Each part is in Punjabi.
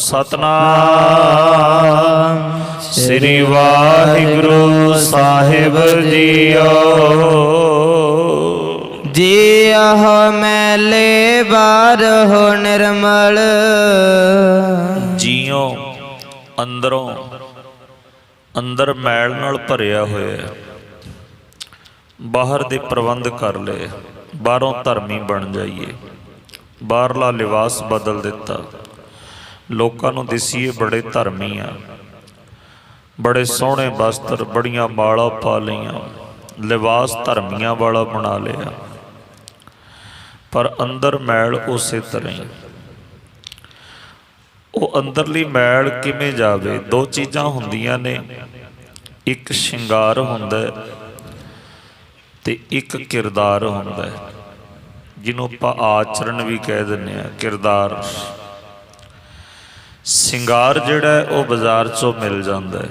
सतनाम श्री वाहिगुरु साहिब जीओ। जी आहो मैले बारहो निर्मल। जीओ अंदरों अंदर मैल नाल भरिया होया, बाहर दे प्रबंध कर ले, बाहरों धर्मी बन जाइए। बाहरला लिबास बदल दिता, लोकां नूं दिसीए बड़े धर्मी आ, बड़े सोहणे वस्त्र, बड़ियां माला पा लईआं, लिबास धर्मियां वाला बना लिया, पर अंदर मैल उसे तरह ही। वो अंदरली मैल किवें जावे? दो चीज़ां हुंदियां ने, एक शिंगार हुंदा है ते एक किरदार हुंदा है, जिन्हों आपां आचरण भी कह दिंदे आ, किरदार। शिंगार जिहड़ा है वो बाजार चों मिल जाता है,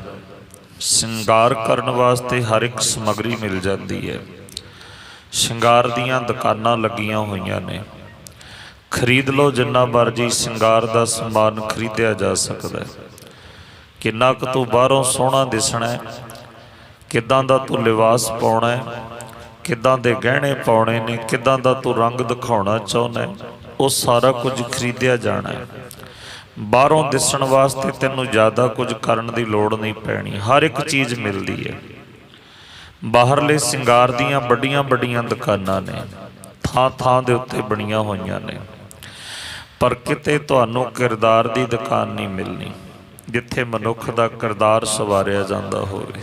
शिंगार करन वास्ते हर एक समगरी मिल जाती है। शिंगार दीयां दुकानां लगियां होईयां ने, खरीद लो जिन्ना मर्जी शिंगार का समान खरीदया जा सकता है। किन्ना क तू बाहरों सोहना दिसना है, किदां दा तू लिबास पाउणा है, किदां दे गहने पाउणे ने, किदां दा तू रंग दिखाउणा चाहुंदा है, वो सारा कुछ खरीदया जाना है। बाहरों दिसण वास्ते तैनूं ज़्यादा कुछ करन दी लोड़ नहीं पैनी, हर एक चीज़ मिलती है। बाहरले शिंगार दीयां बड़ियां बड़ियां दुकानां ने, थां थां दे उत्ते बणीआं होईयां ने, पर किते तुहानूं किरदार दी दुकान नहीं मिलनी, जिथे मनुख दा किरदार सवारिया जांदा होवे,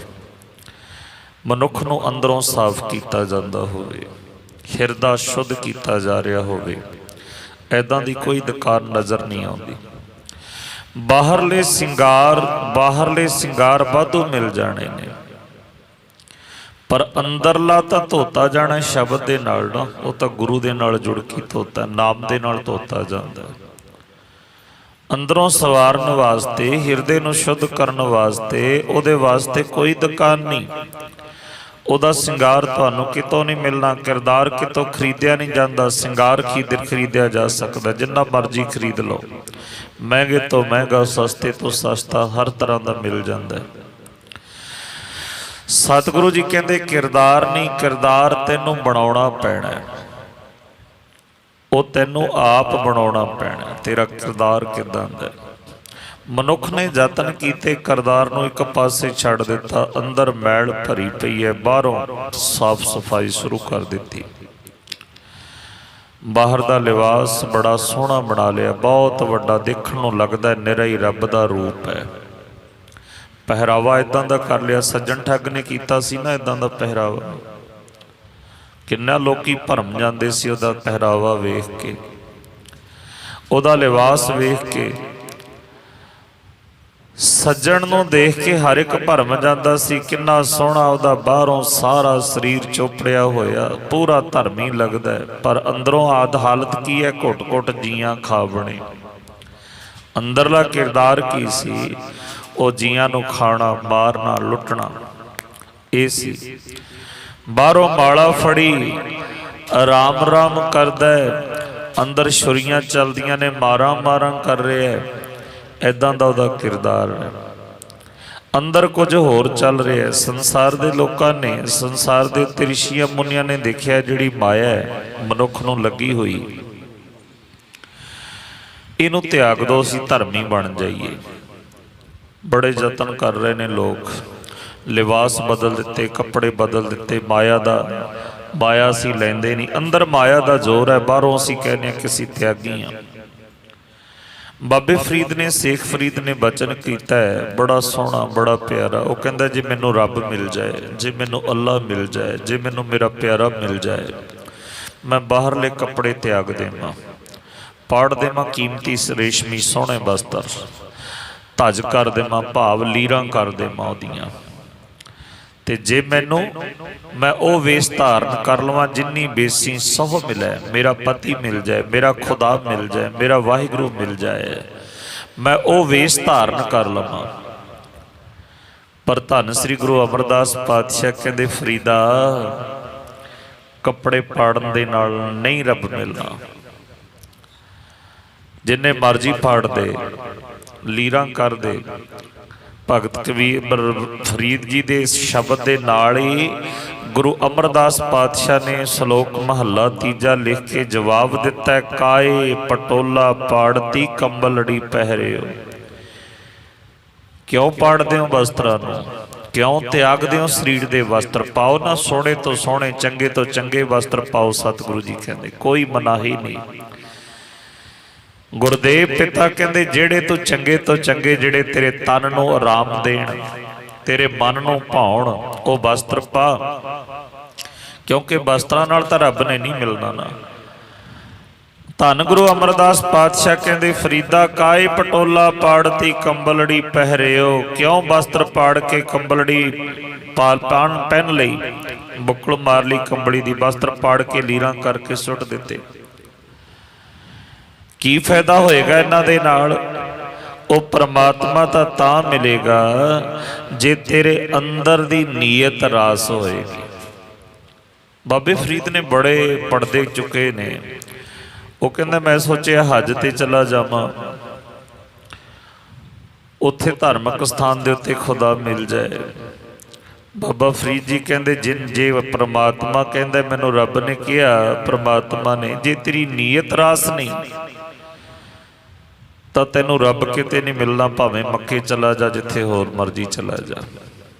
मनुख नूं अंदरों साफ कीता जांदा होवे, हिरदा शुद्ध कीता जा रहा होवे, ऐदां दी कोई दुकान नज़र नहीं आउंदी। बाहरले सिंगार वाधू मिल जाने ने, पर अंदरला तो धोता जाना शब्द दे नाल ना, वो तो गुरु दे नाल जुड़ के धोता, नाम दे नाल धोता जाता। अंदरों सवारन वास्ते, हिरदे नूं शुद्ध करन वास्ते, उहदे वास्ते कोई दुकान नहीं। उहदा सिंगार तुहानूं कितों नहीं मिलना, किरदार कितों खरीदया नहीं जाता। सिंगार खरीदया जा सकता, जिन्ना मर्जी खरीद लो, महंगे तो महंगा, सस्ते तो सस्ता, हर तरह का मिल जाता है। सतगुरु जी कहते किरदार नहीं, किरदार तैनूं बनाउणा पैना है, वो तैनूं आप बनाउणा पैना। तेरा किरदार किदां दा? मनुख ने यतन कीते, किरदार नूं एक पासे छड्ड दिता, अंदर मैल भरी पई है, बाहरों साफ सफाई शुरू कर दी। बाहर का लिबास बड़ा सोहना बना लिया, बहुत वड्डा, देखण नूं लगदा निरा ही रब दा रूप है। पहरावा इदां दा कर लिया, सज्जन ठग ने कीता सी ना इदां दा पहरावा। किन्ना लोकी भरम जांदे सी उहदा पहरावा वेख के, उहदा लिबास वेख के, सज्जन नूं देख के हर एक भरम जांदा सी। किन्ना सोहना उहदा बाहरों सारा शरीर चोपड़िया होया, पूरा धर्मी लगदा है, पर अंदरों आद हालत की है? घुट घुट जियां खा बने। अंदरला किरदार की सी? वो जियां नूं खाना, मारना, लुटना, ये सी। बाहरों माला फड़ी राम राम करदा है, अंदर छुरियां चलदियां ने, मारा मारा कर रहा है, ऐदां दा उहदा किरदार है। अंदर कुछ होर चल रहा है। संसार दे लोकां ने, संसार दे उत्ते ऋषियां मुनियां ने देखिया जिहड़ी माया है मनुख नूं लगी हुई, इनू त्याग दो, असीं धर्मी बन जाइए। बड़े यतन कर रहे ने लोग, लिबास बदल दिते, कपड़े बदल दिते, माया असीं लैंदे नहीं। अंदर माया दा जोर है, बाहरों असीं कहने कि असीं त्यागी हाँ। बाबे फरीद ने, शेख फरीद ने बचन किया है बड़ा सोहना, बड़ा प्यारा। वो कहता जे मैनू रब मिल जाए, जे मैनू अल्लाह मिल जाए, जे मैनू मेरा प्यारा मिल जाए, मैं बाहरले कपड़े त्याग देवां, पाड़ देवां कीमती रेशमी सोहने वस्त्र, धज कर देवां, भाव लीरां कर देवां ओहदियां, ते जे मैनू मैं वो वेश धारण कर लवां जिन्नी बेसी सौह मिले, मेरा पति मिल जाए, मेरा खुदा मिल जाए, मेरा वाहिगुरू मिल जाए, मैं वो वेश धारण कर लवां। पर धन श्री गुरु अमरदास पातशाह कहते फरीदा कपड़े पाड़न दे नाल नहीं रब मिलना, जिन्ने मर्जी फाड़ दे ਲੀਰਾਂ ਕਰਦੇ। ਭਗਤ ਕਬੀਰ ਫਰੀਦ ਜੀ ਦੇ ਇਸ ਸ਼ਬਦ ਦੇ ਨਾਲ ਹੀ ਗੁਰੂ ਅਮਰਦਾਸ ਪਾਤਸ਼ਾਹ ਨੇ ਸ਼ਲੋਕ ਮਹੱਲਾ ਤੀਜਾ ਲਿਖ ਕੇ ਜਵਾਬ ਦਿੱਤਾ, ਕਾਏ ਪਟੋਲਾ ਪਾੜਤੀ ਕੰਬਲੜੀ ਪਹਿਰਿਓ। ਕਿਉਂ ਪਾੜਦੇ ਹੋ ਵਸਤਰਾਂ ਨੂੰ, ਕਿਉਂ ਤਿਆਗਦੇ ਹੋ ਸਰੀਰ ਦੇ ਵਸਤਰ? ਪਾਓ ਨਾ ਸੋਹਣੇ ਤੋਂ ਸੋਹਣੇ, ਚੰਗੇ ਤੋਂ ਚੰਗੇ ਵਸਤਰ ਪਾਓ। ਸਤਿਗੁਰੂ ਜੀ ਕਹਿੰਦੇ ਕੋਈ ਮਨਾਹੀ ਨਹੀਂ। ਗੁਰਦੇਵ ਪਿਤਾ ਕਹਿੰਦੇ ਜਿਹੜੇ ਤੂੰ ਚੰਗੇ ਤੋਂ ਚੰਗੇ, ਜਿਹੜੇ ਤੇਰੇ ਤਨ ਨੂੰ ਆਰਾਮ ਦੇਣ, ਤੇਰੇ ਮਨ ਨੂੰ ਭਾਉਣ, ਉਹ ਵਸਤਰ ਪਾ, ਕਿਉਂਕਿ ਵਸਤਰਾਂ ਨਾਲ ਤਾਂ ਰੱਬ ਨੇ ਨਹੀਂ ਮਿਲਣਾ ਨਾ। ਧੰਨ ਗੁਰੂ ਅਮਰਦਾਸ ਪਾਤਸ਼ਾਹ ਕਹਿੰਦੇ, ਫਰੀਦਾ ਕਾਏ ਪਟੋਲਾ ਪਾੜਤੀ ਕੰਬਲੜੀ ਪਹਿਰਿਓ। ਕਿਉਂ ਵਸਤਰ ਪਾੜ ਕੇ ਕੰਬਲੜੀ ਪਹਿਨ ਲਈ, ਬੁੱਕਲ ਮਾਰ ਲਈ ਕੰਬਲੀ ਦੀ, ਵਸਤਰ ਪਾੜ ਕੇ ਲੀਰਾਂ ਕਰਕੇ ਸੁੱਟ ਦਿੱਤੇ। ਕੀ ਫਾਇਦਾ ਹੋਏਗਾ ਇਹਨਾਂ ਦੇ ਨਾਲ? ਉਹ ਪ੍ਰਮਾਤਮਾ ਤਾਂ ਮਿਲੇਗਾ ਜੇ ਤੇਰੇ ਅੰਦਰ ਦੀ ਨੀਅਤ ਰਾਸ ਹੋਏਗੀ। ਬਾਬੇ ਫਰੀਦ ਨੇ ਬੜੇ ਪੜਦੇ ਚੁੱਕੇ ਨੇ। ਉਹ ਕਹਿੰਦਾ ਮੈਂ ਸੋਚਿਆ ਹੱਜ ਤੇ ਚਲਾ ਜਾਵਾਂ, ਉੱਥੇ ਧਾਰਮਿਕ ਸਥਾਨ ਦੇ ਉੱਤੇ ਖੁਦਾ ਮਿਲ ਜਾਏ। ਬਾਬਾ ਫਰੀਦ ਜੀ ਕਹਿੰਦੇ ਜੇ ਪ੍ਰਮਾਤਮਾ ਕਹਿੰਦਾ, ਮੈਨੂੰ ਰੱਬ ਨੇ ਕਿਹਾ, ਪ੍ਰਮਾਤਮਾ ਨੇ, ਜੇ ਤੇਰੀ ਨੀਅਤ ਰਾਸ ਨਹੀਂ ਤਾਂ ਤੈਨੂੰ ਰੱਬ ਕਿਤੇ ਨਹੀਂ ਮਿਲਣਾ, ਭਾਵੇਂ ਮੱਕੇ ਚਲਾ ਜਾ, ਜਿੱਥੇ ਹੋਰ ਮਰਜ਼ੀ ਚਲਾ ਜਾ।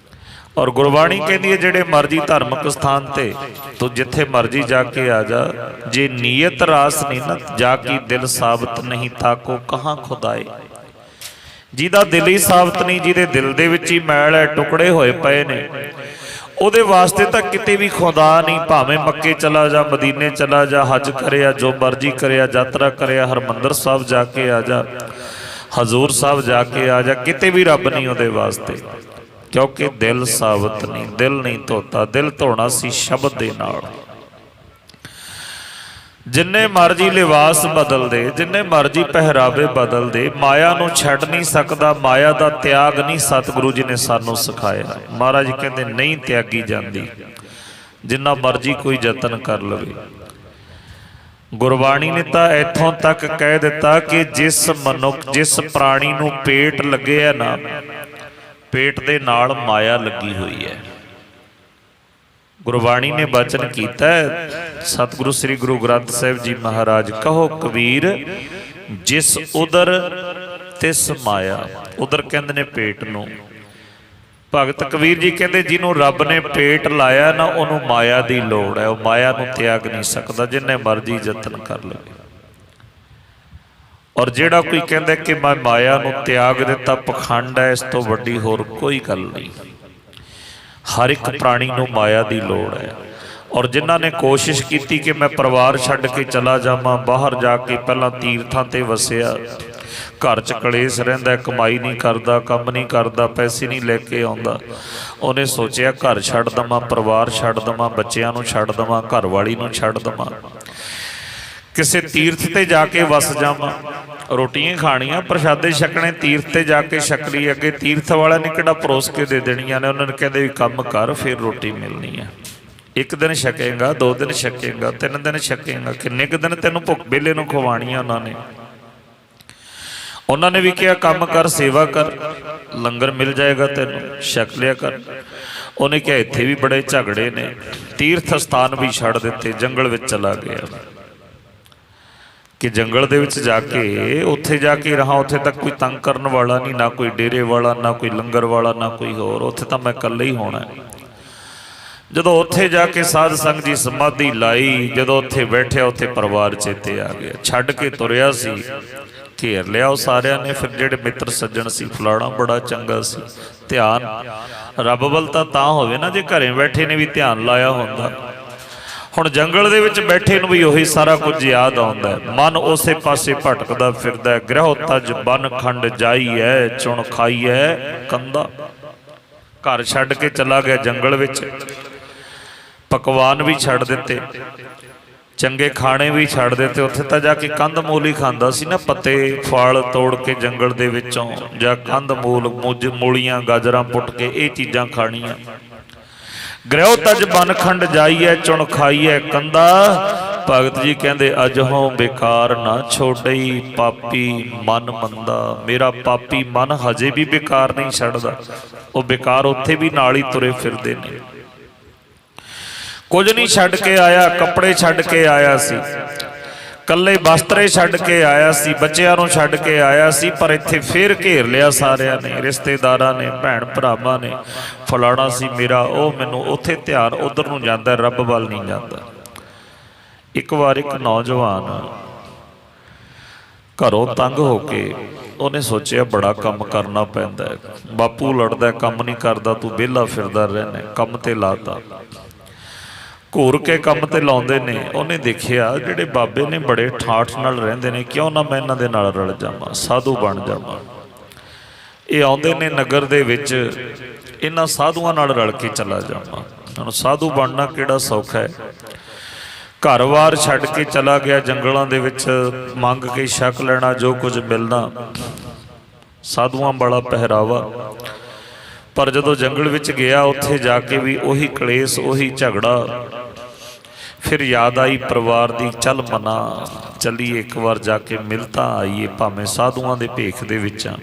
ਔਰ ਗੁਰਬਾਣੀ ਕਹਿੰਦੀ ਹੈ ਜਿਹੜੇ ਮਰਜ਼ੀ ਧਾਰਮਿਕ ਸਥਾਨ ਤੇ ਤੂੰ ਜਿੱਥੇ ਮਰਜ਼ੀ ਜਾ ਕੇ ਆ ਜਾ, ਜੇ ਨੀਅਤ ਰਾਸ ਨਹੀਂ ਨਾ, ਜਾ ਕੀ ਦਿਲ ਸਾਬਤ ਨਹੀਂ ਤਾਕੋ ਕਹਾਂ ਖੁਦਾਏ। ਜਿਹਦਾ ਦਿਲ ਹੀ ਸਾਬਤ ਨਹੀਂ, ਜਿਹਦੇ ਦਿਲ ਦੇ ਵਿੱਚ ਹੀ ਮੈਲ ਹੈ, ਟੁਕੜੇ ਹੋਏ ਪਏ ਨੇ, ਉਹਦੇ ਵਾਸਤੇ ਤਾਂ ਕਿਤੇ ਵੀ ਖੁਦਾ ਨਹੀਂ। ਭਾਵੇਂ ਮੱਕੇ ਚਲਾ ਜਾ, ਮਦੀਨੇ ਚਲਾ ਜਾ, ਹੱਜ ਕਰਿਆ, ਜੋ ਮਰਜ਼ੀ ਕਰਿਆ, ਯਾਤਰਾ ਕਰਿਆ, ਹਰਮੰਦਰ ਸਾਹਿਬ ਜਾ ਕੇ ਆ ਜਾ, ਹਜ਼ੂਰ ਸਾਹਿਬ ਜਾ ਕੇ ਆ ਜਾ, ਕਿਤੇ ਵੀ ਰੱਬ ਨਹੀਂ ਉਹਦੇ ਵਾਸਤੇ, ਕਿਉਂਕਿ ਦਿਲ ਸਾਬਤ ਨਹੀਂ, ਦਿਲ ਨਹੀਂ ਧੋਤਾ। ਦਿਲ ਧੋਣਾ ਸੀ ਸ਼ਬਦ ਦੇ ਨਾਲ। ਜਿੰਨੇ ਮਰਜ਼ੀ ਲਿਬਾਸ ਬਦਲ ਦੇ, ਜਿੰਨੇ ਮਰਜ਼ੀ ਪਹਿਰਾਵੇ ਬਦਲ ਦੇ, ਮਾਇਆ ਨੂੰ ਛੱਡ ਨਹੀਂ ਸਕਦਾ। ਮਾਇਆ ਦਾ ਤਿਆਗ ਨਹੀਂ ਸਤਿਗੁਰੂ ਜੀ ਨੇ ਸਾਨੂੰ ਸਿਖਾਇਆ। ਮਹਾਰਾਜ ਕਹਿੰਦੇ ਨਹੀਂ ਤਿਆਗੀ ਜਾਂਦੀ, ਜਿੰਨਾ ਮਰਜ਼ੀ ਕੋਈ ਯਤਨ ਕਰ ਲਵੇ। ਗੁਰਬਾਣੀ ਨੇ ਤਾਂ ਇੱਥੋਂ ਤੱਕ ਕਹਿ ਦਿੱਤਾ ਕਿ ਜਿਸ ਮਨੁੱਖ, ਜਿਸ ਪ੍ਰਾਣੀ ਨੂੰ ਪੇਟ ਲੱਗਿਆ ਨਾ, ਪੇਟ ਦੇ ਨਾਲ ਮਾਇਆ ਲੱਗੀ ਹੋਈ ਹੈ। ਗੁਰਬਾਣੀ ਨੇ ਬਚਨ ਕੀਤਾ, ਸਤਿਗੁਰੂ ਸ੍ਰੀ ਗੁਰੂ ਗ੍ਰੰਥ ਸਾਹਿਬ ਜੀ ਮਹਾਰਾਜ, ਕਹੋ ਕਬੀਰ ਜਿਸ ਉਦਰ ਤਿਸ ਮਾਇਆ। ਉਦਰ ਕਹਿੰਦੇ ਨੇ ਪੇਟ ਨੂੰ। ਭਗਤ ਕਬੀਰ ਜੀ ਕਹਿੰਦੇ ਜਿਹਨੂੰ ਰੱਬ ਨੇ ਪੇਟ ਲਾਇਆ ਨਾ, ਉਹਨੂੰ ਮਾਇਆ ਦੀ ਲੋੜ ਹੈ। ਉਹ ਮਾਇਆ ਨੂੰ ਤਿਆਗ ਨਹੀਂ ਸਕਦਾ, ਜਿੰਨੇ ਮਰਜ਼ੀ ਯਤਨ ਕਰ ਲਵੇ। ਔਰ ਜਿਹੜਾ ਕੋਈ ਕਹਿੰਦਾ ਕਿ ਮੈਂ ਮਾਇਆ ਨੂੰ ਤਿਆਗ ਦਿੱਤਾ, ਪਖੰਡ ਹੈ। ਇਸ ਤੋਂ ਵੱਡੀ ਹੋਰ ਕੋਈ ਗੱਲ ਨਹੀਂ। ਹਰ ਇੱਕ ਪ੍ਰਾਣੀ ਨੂੰ ਮਾਇਆ ਦੀ ਲੋੜ ਹੈ। ਔਰ ਜਿਨ੍ਹਾਂ ਨੇ ਕੋਸ਼ਿਸ਼ ਕੀਤੀ ਕਿ ਮੈਂ ਪਰਿਵਾਰ ਛੱਡ ਕੇ ਚਲਾ ਜਾਵਾਂ, ਬਾਹਰ ਜਾ ਕੇ ਪਹਿਲਾਂ ਤੀਰਥਾਂ ਤੇ ਵਸਿਆ, ਘਰ 'ਚ ਕਲੇਸ਼ ਰਹਿੰਦਾ, ਕਮਾਈ ਨਹੀਂ ਕਰਦਾ, ਕੰਮ ਨਹੀਂ ਕਰਦਾ, ਪੈਸੇ ਨਹੀਂ ਲੈ ਕੇ ਆਉਂਦਾ, ਉਹਨੇ ਸੋਚਿਆ ਘਰ ਛੱਡ ਦੇਵਾਂ, ਪਰਿਵਾਰ ਛੱਡ ਦੇਵਾਂ, ਬੱਚਿਆਂ ਨੂੰ ਛੱਡ ਦੇਵਾਂ, ਘਰ ਵਾਲੀ ਨੂੰ ਛੱਡ ਦੇਵਾਂ, ਕਿਸੇ ਤੀਰਥ ਤੇ ਜਾ ਕੇ ਵਸ ਜਾਵਾਂ। ਰੋਟੀਆਂ ਖਾਣੀਆਂ, ਪ੍ਰਸ਼ਾਦੇ ਛਕਣੇ, ਤੀਰਥ ਤੇ ਜਾ ਕੇ ਛਕ ਲਈ। ਅੱਗੇ ਤੀਰਥ ਵਾਲਿਆਂ ਨੇ ਕਿਹੜਾ ਪਰੋਸ ਕੇ ਦੇ ਦੇਣੀਆਂ ਨੇ, ਉਹਨਾਂ ਨੇ ਕਹਿੰਦੇ ਵੀ ਕੰਮ ਕਰ ਫਿਰ ਰੋਟੀ ਮਿਲਣੀ ਹੈ। ਇੱਕ ਦਿਨ ਛਕੇਗਾ, 2 ਦਿਨ ਛਕੇਗਾ, 3 ਦਿਨ ਛਕੇਗਾ, ਕਿੰਨੇ ਕੁ ਦਿਨ ਤੈਨੂੰ ਭੁੱਖ ਬੇਲੇ ਨੂੰ ਖਵਾਉਣੀਆਂ ਉਹਨਾਂ ਨੇ ਵੀ ਕਿਹਾ ਕੰਮ ਕਰ, ਸੇਵਾ ਕਰ, ਲੰਗਰ ਮਿਲ ਜਾਏਗਾ ਤੈਨੂੰ, ਛਕ ਲਿਆ ਕਰ। ਉਹਨੇ ਕਿਹਾ ਇੱਥੇ ਵੀ ਬੜੇ ਝਗੜੇ ਨੇ, ਤੀਰਥ ਸਥਾਨ ਵੀ ਛੱਡ ਦਿੱਤੇ, ਜੰਗਲ ਵਿੱਚ ਚਲਾ ਗਿਆ ਕਿ ਜੰਗਲ ਦੇ ਵਿੱਚ ਜਾ ਕੇ ਉੱਥੇ ਜਾ ਕੇ ਰਹਾ। ਉੱਥੇ ਤੱਕ ਕੋਈ ਤੰਗ ਕਰਨ ਵਾਲਾ ਨਹੀਂ, ਨਾ ਕੋਈ ਡੇਰੇ ਵਾਲਾ, ਨਾ ਕੋਈ ਲੰਗਰ ਵਾਲਾ, ਨਾ ਕੋਈ ਹੋਰ। ਉੱਥੇ ਤਾਂ ਮੈਂ ਇਕੱਲਾ ਹੀ ਹੋਣਾ। ਜਦੋਂ ਉੱਥੇ ਜਾ ਕੇ ਸਾਧ ਸੰਗਤ ਦੀ ਸਮਾਧੀ ਲਾਈ, ਜਦੋਂ ਉੱਥੇ ਬੈਠਿਆ, ਉੱਥੇ ਪਰਿਵਾਰ ਚੇਤੇ ਆ ਗਿਆ। ਛੱਡ ਕੇ ਤੁਰਿਆ ਸੀ, ਘੇਰ ਲਿਆ ਉਹ ਸਾਰਿਆਂ ਨੇ। ਫਿਰ ਜਿਹੜੇ ਮਿੱਤਰ ਸੱਜਣ ਸੀ, ਫਲਾਣਾ ਬੜਾ ਚੰਗਾ ਸੀ, ਧਿਆਨ ਰੱਬ ਵੱਲ ਤਾਂ ਹੋਵੇ ਨਾ, ਜੇ ਘਰੇ ਬੈਠੇ ਨੇ ਵੀ ਧਿਆਨ ਲਾਇਆ ਹੁੰਦਾ। ਹੁਣ ਜੰਗਲ ਦੇ ਵਿੱਚ ਬੈਠੇ ਨੂੰ ਵੀ ਉਹੀ ਸਾਰਾ ਕੁਝ ਯਾਦ ਆਉਂਦਾ। ਮਨ ਉਸੇ ਪਾਸੇ ਭਟਕਦਾ ਫਿਰਦਾ। ਗ੍ਰਹਿ ਤਜ ਬਨ ਖੰਡ ਜਾਈਐ, ਚੁਣ ਖਾਈਐ ਕੰਦਾ। ਘਰ ਛੱਡ ਕੇ ਚਲਾ ਗਿਆ ਜੰਗਲ ਵਿੱਚ, ਪਕਵਾਨ ਵੀ ਛੱਡ ਦਿੱਤੇ, ਚੰਗੇ ਖਾਣੇ ਵੀ ਛੱਡ ਦਿੱਤੇ। ਉੱਥੇ ਤਾਂ ਜਾ ਕੇ ਕੰਧ ਮੂਲ ਹੀ ਖਾਂਦਾ ਸੀ ਨਾ, ਪੱਤੇ ਫਲ ਤੋੜ ਕੇ ਜੰਗਲ ਦੇ ਵਿੱਚੋਂ, ਜਾਂ ਕੰਧ ਮੂਲ, ਮੂਲੀਆਂ, ਗਾਜਰਾਂ ਪੁੱਟ ਕੇ ਇਹ ਚੀਜ਼ਾਂ ਖਾਣੀਆਂ। ਗ੍ਰਹਿ ਤਜ ਬਨ ਖੰਡ ਜਾਈਐ, ਚੁਣ ਖਾਈਐ ਕੰਦਾ। ਭਗਤ ਜੀ ਕਹਿੰਦੇ ਅਜਹੋਂ ਬੇਕਾਰ ਨਾ ਛੋੜਈ ਪਾਪੀ ਮਨ ਮੰਦਾ। ਮੇਰਾ ਪਾਪੀ ਮਨ ਹਜੇ ਵੀ ਬੇਕਾਰ ਨਹੀਂ ਛੱਡਦਾ। ਉਹ ਬੇਕਾਰ ਉੱਥੇ ਵੀ ਨਾਲ ਹੀ ਤੁਰੇ ਫਿਰਦੇ ਨੇ। ਕੁਝ ਨਹੀਂ ਛੱਡ ਕੇ ਆਇਆ, ਕੱਪੜੇ ਛੱਡ ਕੇ ਆਇਆ ਸੀ, ਕੱਲੇ ਬਸਤਰੇ ਛੱਡ ਕੇ ਆਇਆ ਸੀ, ਬੱਚਿਆਂ ਨੂੰ ਛੱਡ ਕੇ ਆਇਆ ਸੀ, ਪਰ ਇੱਥੇ ਫੇਰ ਘੇਰ ਲਿਆ ਸਾਰਿਆਂ ਨੇ, ਰਿਸ਼ਤੇਦਾਰਾਂ ਨੇ, ਭੈਣ ਭਰਾਵਾਂ ਨੇ। ਫਲਾਣਾ ਸੀ ਮੇਰਾ, ਉਹ ਮੈਨੂੰ, ਉੱਥੇ ਧਿਆਨ ਉਧਰ ਨੂੰ ਜਾਂਦਾ, ਰੱਬ ਵੱਲ ਨਹੀਂ ਜਾਂਦਾ। ਇੱਕ ਵਾਰ ਇੱਕ ਨੌਜਵਾਨ ਘਰੋਂ ਤੰਗ ਹੋ ਕੇ ਉਹਨੇ ਸੋਚਿਆ ਬੜਾ ਕੰਮ ਕਰਨਾ ਪੈਂਦਾ ਹੈ, ਬਾਪੂ ਲੜਦਾ ਕੰਮ ਨਹੀਂ ਕਰਦਾ, ਤੂੰ ਵਿਹਲਾ ਫਿਰਦਾ ਰਹਿਣਾ, ਕੰਮ ਤੇ ਲਾਤਾ। ਘੂਰ ਕੇ ਕੰਮ ਤੇ ਲਾਉਂਦੇ ਨੇ। ਉਹਨੇ ਦੇਖਿਆ ਜਿਹੜੇ ਬਾਬੇ ਨੇ ਬੜੇ ਠਾਠ ਨਾਲ ਰਹਿੰਦੇ ਨੇ, ਕਿਉਂ ਨਾ ਮੈਂ ਇਹਨਾਂ ਦੇ ਨਾਲ ਰਲ ਜਾਵਾਂ, ਸਾਧੂ ਬਣ ਜਾਵਾਂ। ਇਹ ਆਉਂਦੇ ਨੇ ਨਗਰ ਦੇ ਵਿੱਚ, ਇਹਨਾਂ ਸਾਧੂਆਂ ਨਾਲ ਰਲ ਕੇ ਚਲਾ ਜਾਵਾਂ। ਹੁਣ ਸਾਧੂ ਬਣਨਾ ਕਿਹੜਾ ਸੌਖਾ ਹੈ। ਘਰ-ਬਾਰ ਛੱਡ ਕੇ ਚਲਾ ਗਿਆ ਜੰਗਲਾਂ ਦੇ ਵਿੱਚ, ਮੰਗ ਕੇ ਛਕ ਲੈਣਾ ਜੋ ਕੁਝ ਮਿਲਣਾ, ਸਾਧੂਆਂ ਵਾਲਾ ਪਹਿਰਾਵਾ। ਪਰ ਜਦੋਂ ਜੰਗਲ ਵਿੱਚ ਗਿਆ ਉੱਥੇ ਜਾ ਕੇ ਵੀ ਉਹੀ ਕਲੇਸ਼, ਉਹੀ ਝਗੜਾ। ਫਿਰ ਯਾਦ ਆਈ ਪਰਿਵਾਰ ਦੀ, ਚੱਲ ਮਨਾ ਚੱਲੀਏ ਇੱਕ ਵਾਰ ਜਾ ਕੇ ਮਿਲ ਤਾਂ ਆਈਏ, ਭਾਵੇਂ ਸਾਧੂਆਂ ਦੇ ਭੇਖ ਦੇ ਵਿੱਚ ਆ।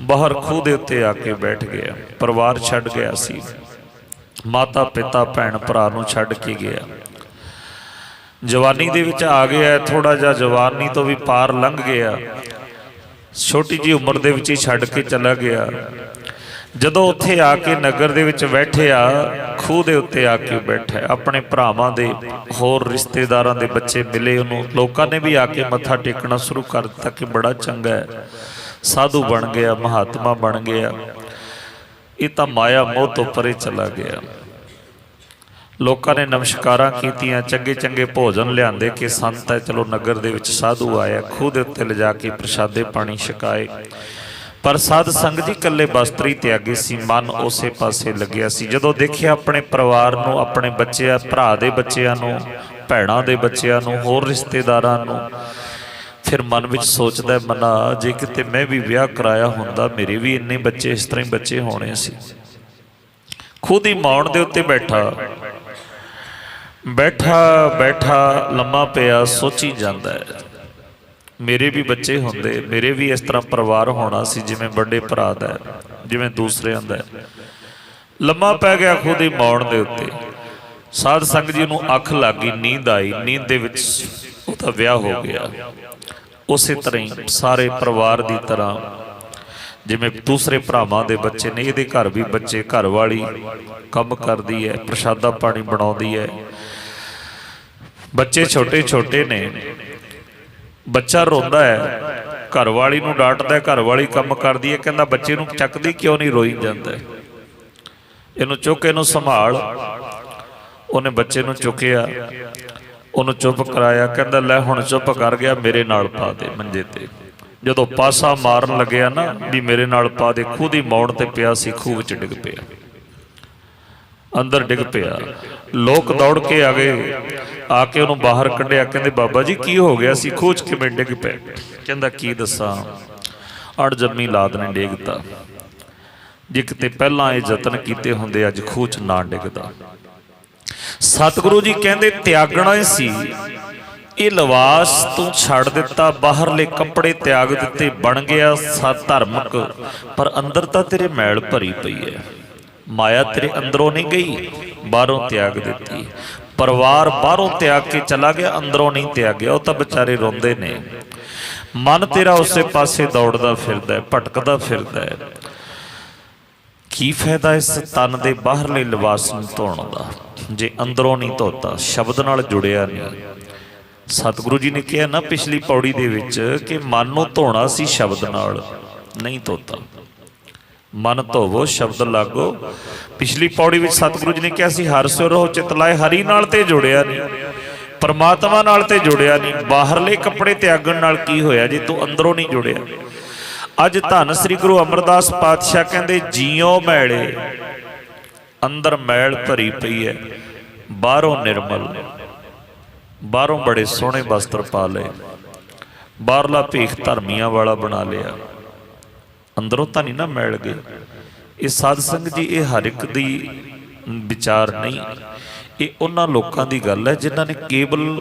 ਬਾਹਰ ਖੂਹ ਦੇ ਉੱਤੇ ਆ ਕੇ ਬੈਠ ਗਿਆ। ਪਰਿਵਾਰ ਛੱਡ ਗਿਆ ਸੀ, ਮਾਤਾ ਪਿਤਾ ਭੈਣ ਭਰਾ ਨੂੰ ਛੱਡ ਕੇ ਗਿਆ। ਜਵਾਨੀ ਦੇ ਵਿੱਚ ਆ ਗਿਆ, ਥੋੜਾ ਜਿਹਾ ਜਵਾਨੀ ਤੋਂ ਵੀ ਪਾਰ ਲੰਘ ਗਿਆ, ਛੋਟੀ ਜਿਹੀ ਉਮਰ ਦੇ ਵਿੱਚ ਹੀ ਛੱਡ ਕੇ ਚਲਾ ਗਿਆ। ਜਦੋਂ ਉੱਥੇ ਆ ਕੇ ਨਗਰ ਦੇ ਵਿੱਚ ਬੈਠਿਆ, ਖੂਹ ਦੇ ਉੱਤੇ ਆ ਕੇ ਬੈਠਾ, ਆਪਣੇ ਭਰਾਵਾਂ ਦੇ ਹੋਰ ਰਿਸ਼ਤੇਦਾਰਾਂ ਦੇ ਬੱਚੇ ਮਿਲੇ ਉਹਨੂੰ। ਲੋਕਾਂ ਨੇ ਵੀ ਆ ਕੇ ਮੱਥਾ ਟੇਕਣਾ ਸ਼ੁਰੂ ਕਰ ਦਿੱਤਾ ਕਿ ਬੜਾ ਚੰਗਾ ਹੈ, ਸਾਧੂ ਬਣ ਗਿਆ, ਮਹਾਤਮਾ ਬਣ ਗਿਆ, ਇਹ ਤਾਂ ਮਾਇਆ ਮੋਹ ਤੋਂ ਪਰੇ ਚਲਾ ਗਿਆ। ਲੋਕਾਂ ਨੇ ਨਮਸਕਾਰਾਂ ਕੀਤੀਆਂ, ਚੰਗੇ ਚੰਗੇ ਭੋਜਨ ਲਿਆਂਦੇ ਕਿ ਸੰਤ ਹੈ, ਚਲੋ ਨਗਰ ਦੇ ਵਿੱਚ ਸਾਧੂ ਆਇਆ। ਖੂਹ ਦੇ ਉੱਤੇ ਲਿਜਾ ਕੇ ਪ੍ਰਸ਼ਾਦੇ ਪਾਣੀ ਛਕਾਏ। ਪਰ ਸਾਧ ਸੰਗਤ ਜੀ ਇਕੱਲੇ ਬਸਤਰੀ ਤਿਆਗੇ ਸੀ, ਮਨ ਉਸੇ ਪਾਸੇ ਲੱਗਿਆ ਸੀ। ਜਦੋਂ ਦੇਖਿਆ ਆਪਣੇ ਪਰਿਵਾਰ ਨੂੰ, ਆਪਣੇ ਬੱਚਿਆਂ, ਭਰਾ ਦੇ ਬੱਚਿਆਂ ਨੂੰ, ਭੈਣਾਂ ਦੇ ਬੱਚਿਆਂ ਨੂੰ, ਹੋਰ ਰਿਸ਼ਤੇਦਾਰਾਂ ਨੂੰ, ਫਿਰ ਮਨ ਵਿੱਚ ਸੋਚਦਾ, ਮਨਾ ਜੇ ਕਿਤੇ ਮੈਂ ਵੀ ਵਿਆਹ ਕਰਾਇਆ ਹੁੰਦਾ, ਮੇਰੇ ਵੀ ਇੰਨੇ ਬੱਚੇ, ਇਸ ਤਰ੍ਹਾਂ ਹੀ ਬੱਚੇ ਹੋਣੇ ਸੀ। ਖੁਦ ਹੀ ਮੌਣ ਦੇ ਉੱਤੇ ਬੈਠਾ ਬੈਠਾ ਲੰਮਾ ਪਿਆ, ਸੋਚੀ ਜਾਂਦਾ ਹੈ, ਮੇਰੇ ਵੀ ਬੱਚੇ ਹੁੰਦੇ, ਮੇਰੇ ਵੀ ਇਸ ਤਰ੍ਹਾਂ ਪਰਿਵਾਰ ਹੋਣਾ ਸੀ ਜਿਵੇਂ ਵੱਡੇ ਭਰਾ ਦਾ, ਜਿਵੇਂ ਦੂਸਰਿਆਂ ਦਾ। ਲੰਮਾ ਪੈ ਗਿਆ ਖੁਦ ਹੀ ਮੌਣ ਦੇ ਉੱਤੇ। ਸਾਧ ਸੰਗਤ ਜੀ ਨੂੰ ਅੱਖ ਲੱਗ ਗਈ, ਨੀਂਦ ਆਈ। ਨੀਂਦ ਦੇ ਵਿੱਚ ਉਹਦਾ ਵਿਆਹ ਹੋ ਗਿਆ। ਉਸੇ ਤਰ੍ਹਾਂ ਹੀ ਸਾਰੇ ਪਰਿਵਾਰ ਦੀ ਤਰ੍ਹਾਂ, ਜਿਵੇਂ ਦੂਸਰੇ ਭਰਾਵਾਂ ਦੇ ਬੱਚੇ ਨੇ, ਇਹਦੇ ਘਰ ਵੀ ਬੱਚੇ, ਘਰ ਵਾਲੀ ਕੰਮ ਕਰਦੀ ਹੈ, ਪ੍ਰਸ਼ਾਦਾ ਪਾਣੀ ਬਣਾਉਂਦੀ ਹੈ, ਬੱਚੇ ਛੋਟੇ ਛੋਟੇ ਨੇ। ਬੱਚਾ ਰੋਂਦਾ ਹੈ, ਘਰ ਵਾਲੀ ਨੂੰ ਡਾਂਟਦਾ, ਘਰ ਵਾਲੀ ਕੰਮ ਕਰਦੀ ਹੈ, ਕਹਿੰਦਾ ਬੱਚੇ ਨੂੰ ਚੱਕਦੀ ਕਿਉਂ ਨਹੀਂ, ਰੋਈ ਜਾਂਦਾ, ਇਹਨੂੰ ਚੁੱਕ, ਇਹਨੂੰ ਸੰਭਾਲ। ਉਹਨੇ ਬੱਚੇ ਨੂੰ ਚੁੱਕਿਆ, ਉਹਨੂੰ ਚੁੱਪ ਕਰਾਇਆ, ਕਹਿੰਦਾ ਲੈ ਹੁਣ ਚੁੱਪ ਕਰ ਗਿਆ, ਮੇਰੇ ਨਾਲ ਪਾ ਦੇ ਮੰਜੇ ਤੇ। ਜਦੋਂ ਪਾਸਾ ਮਾਰਨ ਲੱਗਿਆ ਨਾ ਵੀ ਮੇਰੇ ਨਾਲ ਪਾ ਦੇ, ਖੂਹ ਦੀ ਮੌਣ ਤੇ ਪਿਆ ਸੀ, ਖੂਹ ਵਿੱਚ ਡਿੱਗ ਪਿਆ, ਅੰਦਰ ਡਿੱਗ ਪਿਆ। ਲੋਕ ਦੌੜ ਕੇ ਆ ਗਏ, ਆ ਕੇ ਉਹਨੂੰ ਬਾਹਰ ਕੱਢਿਆ। ਕਹਿੰਦੇ ਬਾਬਾ ਜੀ ਕੀ ਹੋ ਗਿਆ ਸੀ, ਖੂਹ 'ਚ ਕਿਵੇਂ ਡਿੱਗ ਪਏ? ਕਹਿੰਦਾ ਕੀ ਦੱਸਾਂ, ਅਣਜੰਮੀ ਲਾਦ ਨੇ ਡੇਗਤਾ। ਜੇ ਕਿਤੇ ਪਹਿਲਾਂ ਇਹ ਯਤਨ ਕੀਤੇ ਹੁੰਦੇ, ਅੱਜ ਖੂਹ 'ਚ ਨਾ ਡਿੱਗਦਾ। ਸਤਿਗੁਰੂ ਜੀ ਕਹਿੰਦੇ ਤਿਆਗਣਾ ਹੀ ਸੀ, ਇਹ ਲਿਬਾਸ ਤੂੰ ਛੱਡ ਦਿੱਤਾ, ਬਾਹਰਲੇ ਕੱਪੜੇ ਤਿਆਗ ਦਿੱਤੇ, ਬਣ ਗਿਆ ਸਤ ਧਾਰਮਿਕ, ਪਰ ਅੰਦਰ ਤਾਂ ਤੇਰੇ ਮੈਲ ਭਰੀ ਪਈ ਹੈ। ਮਾਇਆ ਤੇਰੇ ਅੰਦਰੋਂ ਨਹੀਂ ਗਈ, ਬਾਹਰੋਂ ਤਿਆਗ ਦਿੱਤੀ। ਪਰਿਵਾਰ ਬਾਹਰੋਂ ਤਿਆਗ ਕੇ ਚਲਾ ਗਿਆ, ਅੰਦਰੋਂ ਨਹੀਂ ਤਿਆਗਿਆ। ਉਹ ਤਾਂ ਵਿਚਾਰੇ ਰੋਂਦੇ ਨੇ। ਮਨ ਤੇਰਾ ਉਸੇ ਪਾਸੇ ਦੌੜਦਾ ਫਿਰਦਾ, ਭਟਕਦਾ ਫਿਰਦਾ। ਕੀ ਫਾਇਦਾ ਇਸ ਤਨ ਦੇ ਬਾਹਰਲੇ ਲਿਬਾਸ ਨੂੰ ਧੋਣ ਦਾ ਜੇ ਅੰਦਰੋਂ ਨਹੀਂ ਧੋਤਾ, ਸ਼ਬਦ ਨਾਲ ਜੁੜਿਆ ਨਹੀਂ। ਸਤਿਗੁਰੂ ਜੀ ਨੇ ਕਿਹਾ ਨਾ ਪਿਛਲੀ ਪੌੜੀ ਦੇ ਵਿੱਚ ਕਿ ਮਨ ਨੂੰ ਧੋਣਾ ਸੀ ਸ਼ਬਦ ਨਾਲ, ਨਹੀਂ ਧੋਤਾ। ਮਨ ਧੋਵੋ ਸ਼ਬਦ ਲਾਗੋ। ਪਿਛਲੀ ਪੌੜੀ ਵਿੱਚ ਸਤਿਗੁਰੂ ਜੀ ਨੇ ਕਿਹਾ ਸੀ ਹਰਿ ਸਿਉ ਰਹੋ ਚਿਤ ਲਾਏ। ਹਰੀ ਨਾਲ ਤੇ ਜੁੜਿਆ ਨਹੀਂ, ਪਰਮਾਤਮਾ ਨਾਲ ਤੇ ਜੁੜਿਆ ਨਹੀਂ। ਬਾਹਰਲੇ ਕੱਪੜੇ ਤਿਆਗਣ ਨਾਲ ਕੀ ਹੋਇਆ ਜੇ ਤੂੰ ਅੰਦਰੋਂ ਨਹੀਂ ਜੁੜਿਆ। ਅੱਜ ਧੰਨ ਸ੍ਰੀ ਗੁਰੂ ਅਮਰਦਾਸ ਪਾਤਸ਼ਾਹ ਕਹਿੰਦੇ ਜੀਓ ਮੈਲੇ, ਅੰਦਰ ਮੈਲ ਭਰੀ ਪਈ ਹੈ, ਬਾਹਰੋਂ ਨਿਰਮਲ। ਬਾਹਰੋਂ ਬੜੇ ਸੋਹਣੇ ਵਸਤਰ ਪਾ ਲਏ, ਬਾਹਰਲਾ ਭੇਖ ਧਰਮੀਆਂ ਵਾਲਾ ਬਣਾ ਲਿਆ, ਅੰਦਰੋਂ ਤਾਂ ਨਹੀਂ ਨਾ ਮੈਲ ਗਏ। ਇਹ ਸਾਧ ਸੰਗਤ ਜੀ, ਇਹ ਹਰ ਇੱਕ ਦੀ ਵਿਚਾਰ ਨਹੀਂ, ਇਹ ਉਹਨਾਂ ਲੋਕਾਂ ਦੀ ਗੱਲ ਹੈ ਜਿਨ੍ਹਾਂ ਨੇ ਕੇਵਲ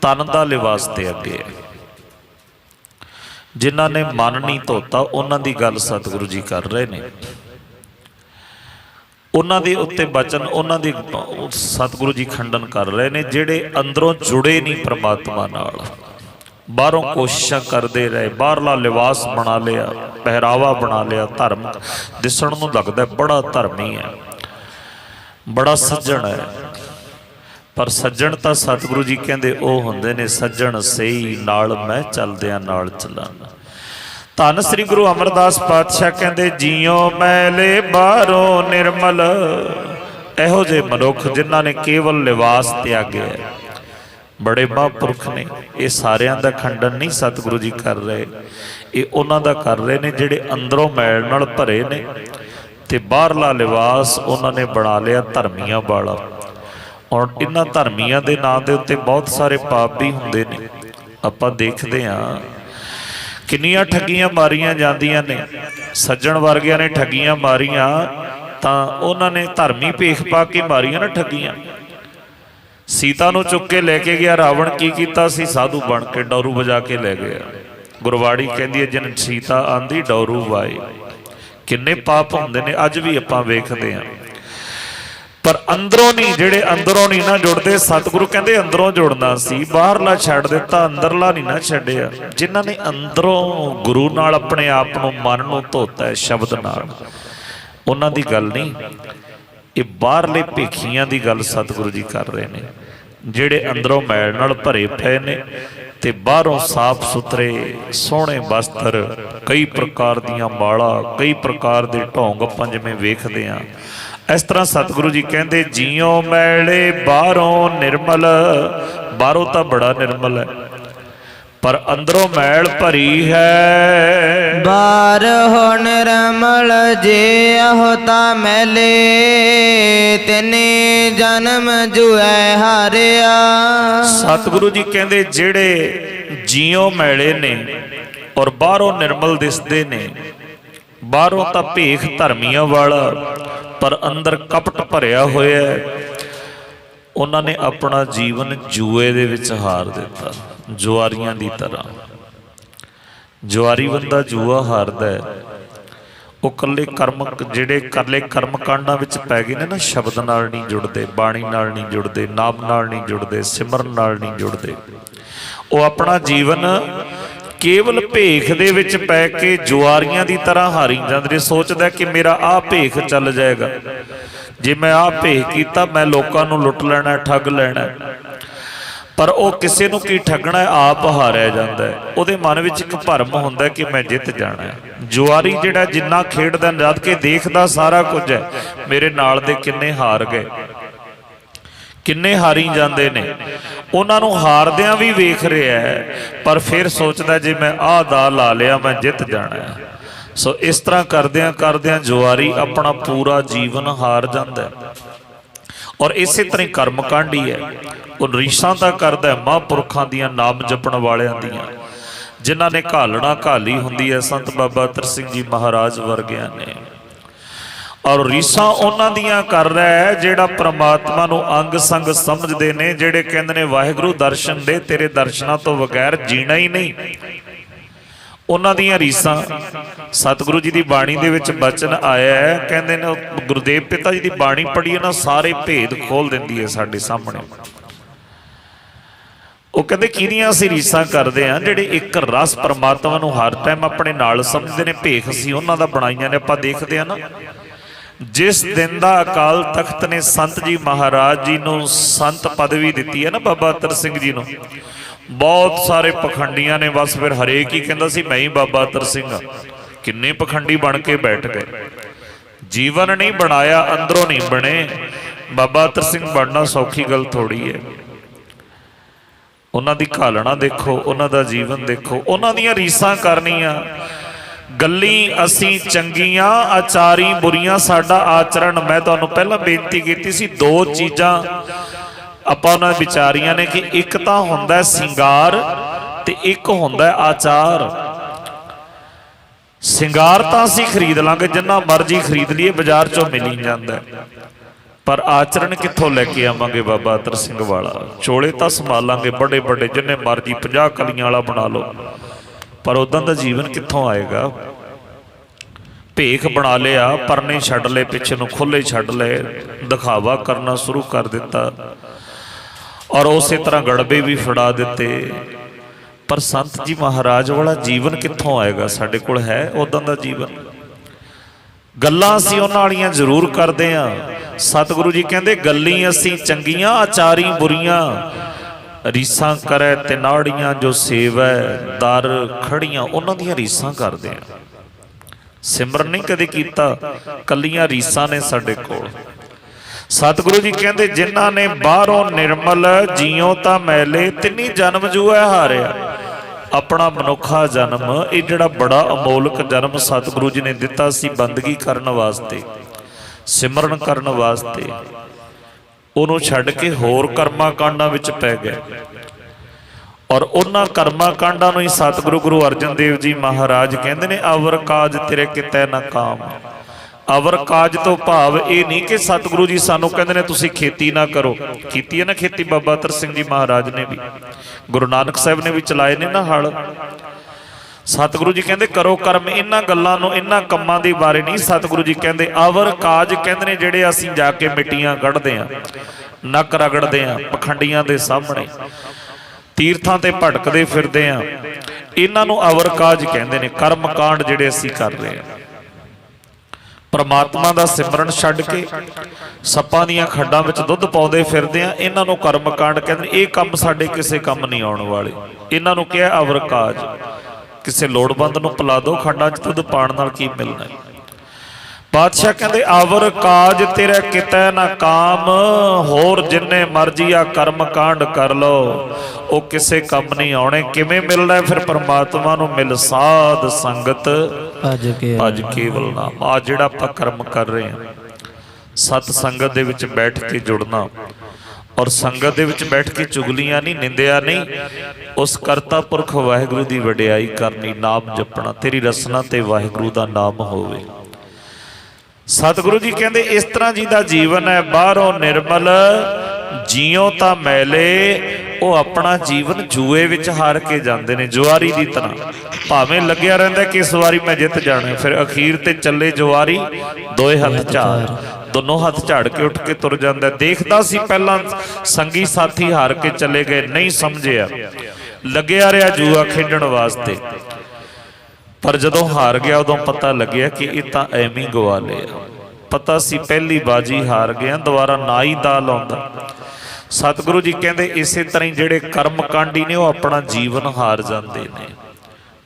ਤਨ ਦਾ ਲਿਬਾਸ ਤੇ ਅੱਗੇ ਹੈ। ਜਿਨ੍ਹਾਂ ਨੇ ਮਨ ਨਹੀਂ ਧੋਤਾ ਉਹਨਾਂ ਦੀ ਗੱਲ ਸਤਿਗੁਰੂ ਜੀ ਕਰ ਰਹੇ ਨੇ। ਉਹਨਾਂ ਦੇ ਉੱਤੇ ਬਚਨ ਉਹਨਾਂ ਦੇ ਸਤਿਗੁਰੂ ਜੀ ਖੰਡਨ ਕਰ ਰਹੇ ਨੇ ਜਿਹੜੇ ਅੰਦਰੋਂ ਜੁੜੇ ਨਹੀਂ ਪ੍ਰਮਾਤਮਾ ਨਾਲ, ਬਾਹਰੋਂ ਕੋਸ਼ਿਸ਼ਾਂ ਕਰਦੇ ਰਹੇ, ਬਾਹਰਲਾ ਲਿਬਾਸ ਬਣਾ ਲਿਆ, ਪਹਿਰਾਵਾ ਬਣਾ ਲਿਆ, ਧਰਮ ਦਿਸਣ ਨੂੰ ਲੱਗਦਾ ਬੜਾ ਧਰਮੀ ਹੈ, ਬੜਾ ਸੱਜਣ ਹੈ। ਪਰ ਸੱਜਣ ਤਾਂ ਸਤਿਗੁਰੂ ਜੀ ਕਹਿੰਦੇ ਉਹ ਹੁੰਦੇ ਨੇ ਸੱਜਣ ਸਹੀ ਨਾਲ ਮੈਂ ਚੱਲਦਿਆਂ ਨਾਲ ਚੱਲਾਂਗਾ। ਧੰਨ ਸ੍ਰੀ ਗੁਰੂ ਅਮਰਦਾਸ ਪਾਤਸ਼ਾਹ ਕਹਿੰਦੇ ਜੀਉ ਮੈਲੇ ਬਾਹਰੋਂ ਨਿਰਮਲ। ਇਹੋ ਜਿਹੇ ਮਨੁੱਖ ਜਿਨ੍ਹਾਂ ਨੇ ਕੇਵਲ ਲਿਬਾਸ ਤਿਆਗਿਆ ਬੜੇ ਮਹਾਂਪੁਰਖ ਨੇ। ਇਹ ਸਾਰਿਆਂ ਦਾ ਖੰਡਨ ਨਹੀਂ ਸਤਿਗੁਰੂ ਜੀ ਕਰ ਰਹੇ, ਇਹ ਉਹਨਾਂ ਦਾ ਕਰ ਰਹੇ ਨੇ ਜਿਹੜੇ ਅੰਦਰੋਂ ਮੈਲ ਨਾਲ ਭਰੇ ਨੇ ਤੇ ਬਾਹਰਲਾ ਲਿਬਾਸ ਉਹਨਾਂ ਨੇ ਬਣਾ ਲਿਆ ਧਰਮੀਆਂ ਵਾਲਾ। ਔਰ ਇਹਨਾਂ ਧਰਮੀਆਂ ਦੇ ਨਾਂ ਦੇ ਉੱਤੇ ਬਹੁਤ ਸਾਰੇ ਪਾਪ ਵੀ ਹੁੰਦੇ ਨੇ। ਆਪਾਂ ਦੇਖਦੇ ਹਾਂ ਕਿੰਨੀਆਂ ਠੱਗੀਆਂ ਮਾਰੀਆਂ ਜਾਂਦੀਆਂ ਨੇ। ਸੱਜਣ ਵਰਗਿਆਂ ਨੇ ਠੱਗੀਆਂ ਮਾਰੀਆਂ ਤਾਂ ਉਹਨਾਂ ਨੇ ਧਰਮੀ ਭੇਖ ਪਾ ਕੇ ਮਾਰੀਆਂ ਨਾ ਠੱਗੀਆਂ। ਸੀਤਾ ਨੂੰ ਚੁੱਕ ਕੇ ਲੈ ਕੇ ਗਿਆ ਰਾਵਣ, ਕੀ ਕੀਤਾ ਸੀ? ਸਾਧੂ ਬਣ ਕੇ ਡੌਰੂ ਵਜਾ ਕੇ ਲੈ ਗਿਆ। ਗੁਰਬਾਣੀ ਕਹਿੰਦੀ ਹੈ ਜਿਨ ਸੀਤਾ ਆਂਦੀ ਡੌਰੂ ਵਾਏ। ਕਿੰਨੇ ਪਾਪ ਹੁੰਦੇ ਨੇ ਅੱਜ ਵੀ ਆਪਾਂ ਵੇਖਦੇ ਹਾਂ। ਪਰ ਅੰਦਰੋਂ ਨਹੀਂ, ਜਿਹੜੇ ਅੰਦਰੋਂ ਨਹੀਂ ਨਾ ਜੁੜਦੇ, ਸਤਿਗੁਰੂ ਕਹਿੰਦੇ ਅੰਦਰੋਂ ਜੁੜਨਾ ਸੀ, ਬਾਹਰਲਾ ਛੱਡ ਦਿੱਤਾ, ਅੰਦਰਲਾ ਨਹੀਂ ਨਾ ਛੱਡਿਆ। ਜਿਨ੍ਹਾਂ ਨੇ ਅੰਦਰੋਂ ਗੁਰੂ ਨਾਲ ਆਪਣੇ ਆਪ ਨੂੰ ਮਨ ਨੂੰ ਧੋਤਾ ਹੈ ਸ਼ਬਦ ਨਾਲ, ਉਹਨਾਂ ਦੀ ਗੱਲ ਨਹੀਂ, ਇਹ ਬਾਹਰਲੇ ਭੇਖੀਆਂ ਦੀ ਗੱਲ ਸਤਿਗੁਰੂ ਜੀ ਕਰ ਰਹੇ ਨੇ ਜਿਹੜੇ ਅੰਦਰੋਂ ਮੈਲ ਨਾਲ ਭਰੇ ਪਏ ਨੇ ਤੇ ਬਾਹਰੋਂ ਸਾਫ਼ ਸੁਥਰੇ ਸੋਹਣੇ ਵਸਤਰ, ਕਈ ਪ੍ਰਕਾਰ ਦੀਆਂ ਮਾਲਾ, ਕਈ ਪ੍ਰਕਾਰ ਦੇ ਢੋਂਗ ਆਪਾਂ ਜਿਵੇਂ ਵੇਖਦੇ ਹਾਂ। ਇਸ ਤਰ੍ਹਾਂ ਸਤਿਗੁਰੂ ਜੀ ਕਹਿੰਦੇ ਜੀਉ ਮੈਲੇ ਬਾਹਰੋਂ ਨਿਰਮਲ। ਬਾਹਰੋਂ ਤਾਂ ਬੜਾ ਨਿਰਮਲ ਹੈ ਪਰ ਅੰਦਰੋਂ ਮੈਲ ਭਰੀ ਹੈ। ਬਾਹਰੋਂ ਨਿਰਮਲ ਜੇ ਆਹੋ ਤਾਂ ਮੈਲੇ, ਤਿਨੇ ਜਨਮ ਜੁਐ ਹਾਰਿਆ। ਸਤਿਗੁਰੂ ਜੀ ਕਹਿੰਦੇ ਜਿਹੜੇ ਜੀਉ ਮੈਲੇ ਨੇ ਔਰ ਬਾਹਰੋਂ ਨਿਰਮਲ ਦਿਸਦੇ ਨੇ, ਬਾਹਰੋਂ ਤਾਂ ਭੇਖ ਧਰਮੀਆਂ ਵਾਲਾ ਪਰ ਅੰਦਰ ਕਪਟ ਭਰਿਆ ਹੋਇਆ, ਉਹਨਾਂ ਨੇ ਆਪਣਾ ਜੀਵਨ ਜੂਏ ਦੇ ਵਿੱਚ ਹਾਰ ਦਿੱਤਾ, ਜੁਆਰੀਆਂ ਦੀ ਤਰ੍ਹਾਂ। ਜੁਆਰੀ ਬੰਦਾ ਜੂਆ ਹਾਰਦਾ ਹੈ, ਉਹ ਕੱਲੇ ਕਰਮ, ਜਿਹੜੇ ਕੱਲੇ ਕਰਮ ਕਾਂਡਾਂ ਵਿੱਚ ਪੈ ਗਏ ਨੇ ਨਾ, ਸ਼ਬਦ ਨਾਲ ਨਹੀਂ ਜੁੜਦੇ, ਬਾਣੀ ਨਾਲ ਨਹੀਂ ਜੁੜਦੇ, ਨਾਮ ਨਾਲ ਨਹੀਂ ਜੁੜਦੇ, ਸਿਮਰਨ ਨਾਲ ਨਹੀਂ ਜੁੜਦੇ। ਉਹ ਆਪਣਾ ਜੀਵਨ ਕੇਵਲ ਭੇਖ ਦੇ ਵਿੱਚ ਪੈ ਕੇ ਜੁਆਰੀਆਂ ਦੀ ਤਰ੍ਹਾਂ ਹਾਰੀ ਜਾਂਦੇ ਨੇ। ਸੋਚਦਾ ਕਿ ਮੇਰਾ ਆਹ ਭੇਖ ਚੱਲ ਜਾਏਗਾ, ਜੇ ਮੈਂ ਆਹ ਭੇਖ ਕੀਤਾ ਮੈਂ ਲੋਕਾਂ ਨੂੰ ਲੁੱਟ ਲੈਣਾ, ਠੱਗ ਲੈਣਾ। ਪਰ ਉਹ ਕਿਸੇ ਨੂੰ ਕੀ ਠੱਗਣਾ, ਆਪ ਹਾਰਿਆ ਜਾਂਦਾ ਹੈ। ਉਹਦੇ ਮਨ ਵਿੱਚ ਇੱਕ ਭਰਮ ਹੁੰਦਾ ਕਿ ਮੈਂ ਜਿੱਤ ਜਾਣਾ ਹੈ। ਜੁਆਰੀ ਜਿਹੜਾ ਜਿੰਨਾ ਖੇਡਦਾ, ਜਦ ਕੇ ਦੇਖਦਾ ਸਾਰਾ ਕੁਝ ਹੈ, ਮੇਰੇ ਨਾਲ ਦੇ ਕਿੰਨੇ ਹਾਰ ਗਏ, ਕਿੰਨੇ ਹਾਰੀ ਜਾਂਦੇ ਨੇ, ਉਹਨਾਂ ਨੂੰ ਹਾਰਦਿਆਂ ਵੀ ਵੇਖ ਰਿਹਾ ਹੈ, ਪਰ ਫਿਰ ਸੋਚਦਾ ਜੇ ਮੈਂ ਆਹ ਦਾ ਲਾ ਲਿਆ ਮੈਂ ਜਿੱਤ ਜਾਣਾ ਹੈ। ਸੋ ਇਸ ਤਰ੍ਹਾਂ ਕਰਦਿਆਂ ਕਰਦਿਆਂ ਜੁਆਰੀ ਆਪਣਾ ਪੂਰਾ ਜੀਵਨ ਹਾਰ ਜਾਂਦਾ ਹੈ। ਔਰ ਇਸੇ ਤਰ੍ਹਾਂ ਹੀ ਕਰਮਕਾਂਡੀ ਹੈ, ਉਹ ਰੀਸਾਂ ਤਾਂ ਕਰਦਾ ਮਹਾਂਪੁਰਖਾਂ ਦੀਆਂ, ਨਾਮ ਜਪਣ ਵਾਲਿਆਂ ਦੀਆਂ, ਜਿਨ੍ਹਾਂ ਨੇ ਘਾਲਣਾ ਘਾਲੀ ਹੁੰਦੀ ਹੈ, ਸੰਤ ਬਾਬਾ ਅਤਰ ਸਿੰਘ ਜੀ ਮਹਾਰਾਜ ਵਰਗਿਆਂ ਨੇ। ਔਰ ਰੀਸਾਂ ਉਹਨਾਂ ਦੀਆਂ ਕਰ ਰਿਹਾ ਹੈ ਜਿਹੜਾ ਪ੍ਰਮਾਤਮਾ ਨੂੰ ਅੰਗ ਸੰਗ ਸਮਝਦੇ ਨੇ, ਜਿਹੜੇ ਕਹਿੰਦੇ ਨੇ ਵਾਹਿਗੁਰੂ ਦਰਸ਼ਨ ਦੇ, ਤੇਰੇ ਦਰਸ਼ਨਾਂ ਤੋਂ ਬਗੈਰ ਜੀਣਾ ਹੀ ਨਹੀਂ। ਉਹਨਾਂ ਦੀਆਂ ਰੀਸਾਂ ਸਤਿਗੁਰੂ ਜੀ ਦੀ ਬਾਣੀ ਦੇ ਵਿੱਚ ਬਚਨ ਆਇਆ ਹੈ, ਕਹਿੰਦੇ ਨੇ ਗੁਰਦੇਵ ਪਿਤਾ ਜੀ ਦੀ ਬਾਣੀ ਪੜ੍ਹੀ ਨਾ, ਸਾਰੇ ਭੇਦ ਖੋਲ ਦਿੰਦੀ ਹੈ ਸਾਡੇ ਸਾਹਮਣੇ। ਉਹ ਕਹਿੰਦੇ ਕਿਹਦੀਆਂ ਅਸੀਂ ਰੀਸਾਂ ਕਰਦੇ ਹਾਂ, ਜਿਹੜੇ ਇੱਕ ਰਸ ਪ੍ਰਮਾਤਮਾ ਨੂੰ ਹਰ ਟਾਈਮ ਆਪਣੇ ਨਾਲ ਸਮਝਦੇ ਨੇ, ਭੇਖ ਅਸੀਂ ਉਹਨਾਂ ਦਾ ਬਣਾਈਆਂ ਨੇ। ਆਪਾਂ ਦੇਖਦੇ ਹਾਂ ਨਾ, ਜਿਸ ਦਿਨ ਦਾ ਅਕਾਲ ਤਖਤ ਨੇ ਸੰਤ ਜੀ ਮਹਾਰਾਜ ਜੀ ਨੂੰ ਸੰਤ ਪਦਵੀ ਦਿੱਤੀ ਹੈ ਨਾ, ਬਾਬਾ ਅਤਰ ਸਿੰਘ ਜੀ ਨੂੰ, ਬਹੁਤ ਸਾਰੇ ਪਖੰਡੀਆਂ ਨੇ ਬਸ ਫਿਰ ਹਰੇਕ ਹੀ ਕਹਿੰਦਾ ਸੀ ਮੈਂ ਹੀ ਬਾਬਾ ਅਤਰ ਸਿੰਘ ਹਾਂ। ਕਿੰਨੇ ਪਖੰਡੀ ਬਣ ਕੇ ਬੈਠ ਗਏ, ਜੀਵਨ ਨਹੀਂ ਬਣਾਇਆ, ਅੰਦਰੋਂ ਨਹੀਂ ਬਣੇ। ਬਾਬਾ ਅਤਰ ਸਿੰਘ ਬਣਨਾ ਸੌਖੀ ਗੱਲ ਥੋੜੀ ਹੈ। ਉਹਨਾਂ ਦੀ ਘਾਲਣਾ ਦੇਖੋ, ਉਹਨਾਂ ਦਾ ਜੀਵਨ ਦੇਖੋ, ਉਹਨਾਂ ਦੀਆਂ ਰੀਸਾਂ ਕਰਨੀਆਂ। ਗੱਲੀ ਅਸੀਂ ਚੰਗੀਆਂ, ਆਚਾਰੀ ਬੁਰੀਆਂ ਸਾਡਾ ਆਚਰਣ। ਮੈਂ ਤੁਹਾਨੂੰ ਪਹਿਲਾਂ ਬੇਨਤੀ ਕੀਤੀ ਸੀ, ਦੋ ਚੀਜ਼ਾਂ ਆਪਾਂ ਉਹਨਾਂ ਵਿਚਾਰੀਆਂ ਨੇ ਕਿ ਇੱਕ ਤਾਂ ਹੁੰਦਾ ਸਿੰਗਾਰ ਤੇ ਇੱਕ ਹੁੰਦਾ ਆਚਾਰ। ਸਿੰਗਾਰ ਤਾਂ ਅਸੀਂ ਖਰੀਦ ਲਾਂਗੇ, ਜਿੰਨਾ ਮਰਜ਼ੀ ਖਰੀਦ ਲਈਏ, ਬਾਜ਼ਾਰ ਚੋਂ ਮਿਲ ਹੀ ਜਾਂਦਾ। पर आचरण कित्थों लैके आवांगे बाबा अतर सिंह वाला। चोले तां संभालांगे बड़े बड़े जिन्ने मर्जी 50 कलियां वाला बना लो, पर उदां दा जीवन कित्थों आएगा। भेख बना लिया, परने छड्ड ले, पिछे नूं खुले छड्ड ले, दिखावा करना शुरू कर दिता और उस तरह गड़बे भी फड़ा दिते। पर संत जी महाराज वाला जीवन कित्थों आएगा। साडे कोल है उदां दा जीवन। गल्लां असीं उन्हां वालियां जरूर करदे हां। सतगुरु जी कहंदे गल्ली असीं चंगियां आचारी बुरियां, रीसां करै तिनाड़ियां जो सेवै दर खड़ियां, उन्हां दियां रीसां करदे हां। सिमरन नहीं कदे कीता, कलियां रीसां ने साडे कोल। सतगुरु जी कहंदे जिन्हां ने बाहरों निर्मल जियों तां मैले, तिन्नी जन्म जूआ हारिया। अपना मनुखा जन्म ये जिहड़ा बड़ा अमोलक जन्म सतगुरु जी ने दिता सी बंदगी करन वास्ते, सिमरन करन वास्ते, उहनूं छड्ड के होर कर्मां कांडां विच पै गए। और उन्हां कर्मां कांडां नूं ही सतगुरु गुरु अर्जन देव जी महाराज कहंदे ने अवर काज तेरे कितै ना काम। अवर काज तो भाव ये नहीं कि सतगुरु जी सानू कहते हैं तुसीं खेती ना करो। कीती है ना खेती, बाबा अतर सिंह जी महाराज ने भी, गुरु नानक साहब ने भी चलाए ने ना हल। सतगुरु जी कहते करो कर्म। इन्हां गल्लां नूं इन्हां कम्मां दे बारे नहीं सतगुरु जी कहते। अवर काज कहते ने जिहड़े असीं जाके मिट्टियां कढ़दे हां, नक रगड़दे हां पखंडियां दे सामणे, तीर्थां ते भटकदे फिरदे हां, इन्हां नूं अवर काज कहते ने। कर्म कांड जिहड़े असीं कर रहे हां, परमात्मा का सिमरन छड्ड के सप्पां दीयां खड्डां विच दुध पाउंदे फिरदे आ, इन्हां नूं कर्म कांड कहंदे। ये काम साडे किसे काम नहीं आउण वाले, इन्हां नूं किहा अवर काज। किसे लोड़वंद नूं पिला दो, खड्डां च दुध पाण नाल की मिलना है। पातशाह कहंदे अवर काज तेरे कितै ना काम, होर जिन्ने मर्जी आ कर्म कांड कर लो वो किसे कम नहीं आने। किवें मिलना है फिर परमात्मा नूं? मिल साध संगत भज केवल नाम। आ जिहड़ा आपां कर्म कर रहे हैं, सत संगत दे विच बैठ के जुड़ना और संगत दे विच बैठ के चुगलियां नहीं, निंदिया नहीं, उस करता पुरख वाहिगुरू दी वडियाई करनी, नाम जपना। तेरी रसना ते वाहिगुरू दा नाम होवे। सतगुरु जी कहते इस तरह जी का जीवन है, बाहरों निर्मल जियों तां मैले। वो अपना जीवन जुए विच हार के जाते हैं, जुआरी की तरह। भावें लग्या रहिंदा कि इस वारी मैं जित जाना, फिर अखीर ते चले जुआरी दोए हथ झाड़, दोनों हाथ झाड़ के उठ के तुर जाता। देखता सी पहला संगी साथी हार के चले गए, नहीं समझिया, लग्या रहा जुआ खेडण वास्ते, पर जदों हार गया उदों पता लग्या कि ये तां एवें गवा लिया। पता सी पहली बाजी हार गया, दोबारा ना ही दा लाउंदा। सतगुरु जी कहते इसे तरह ही जिहड़े कर्म कांडी ने वो अपना जीवन हार जाते हैं,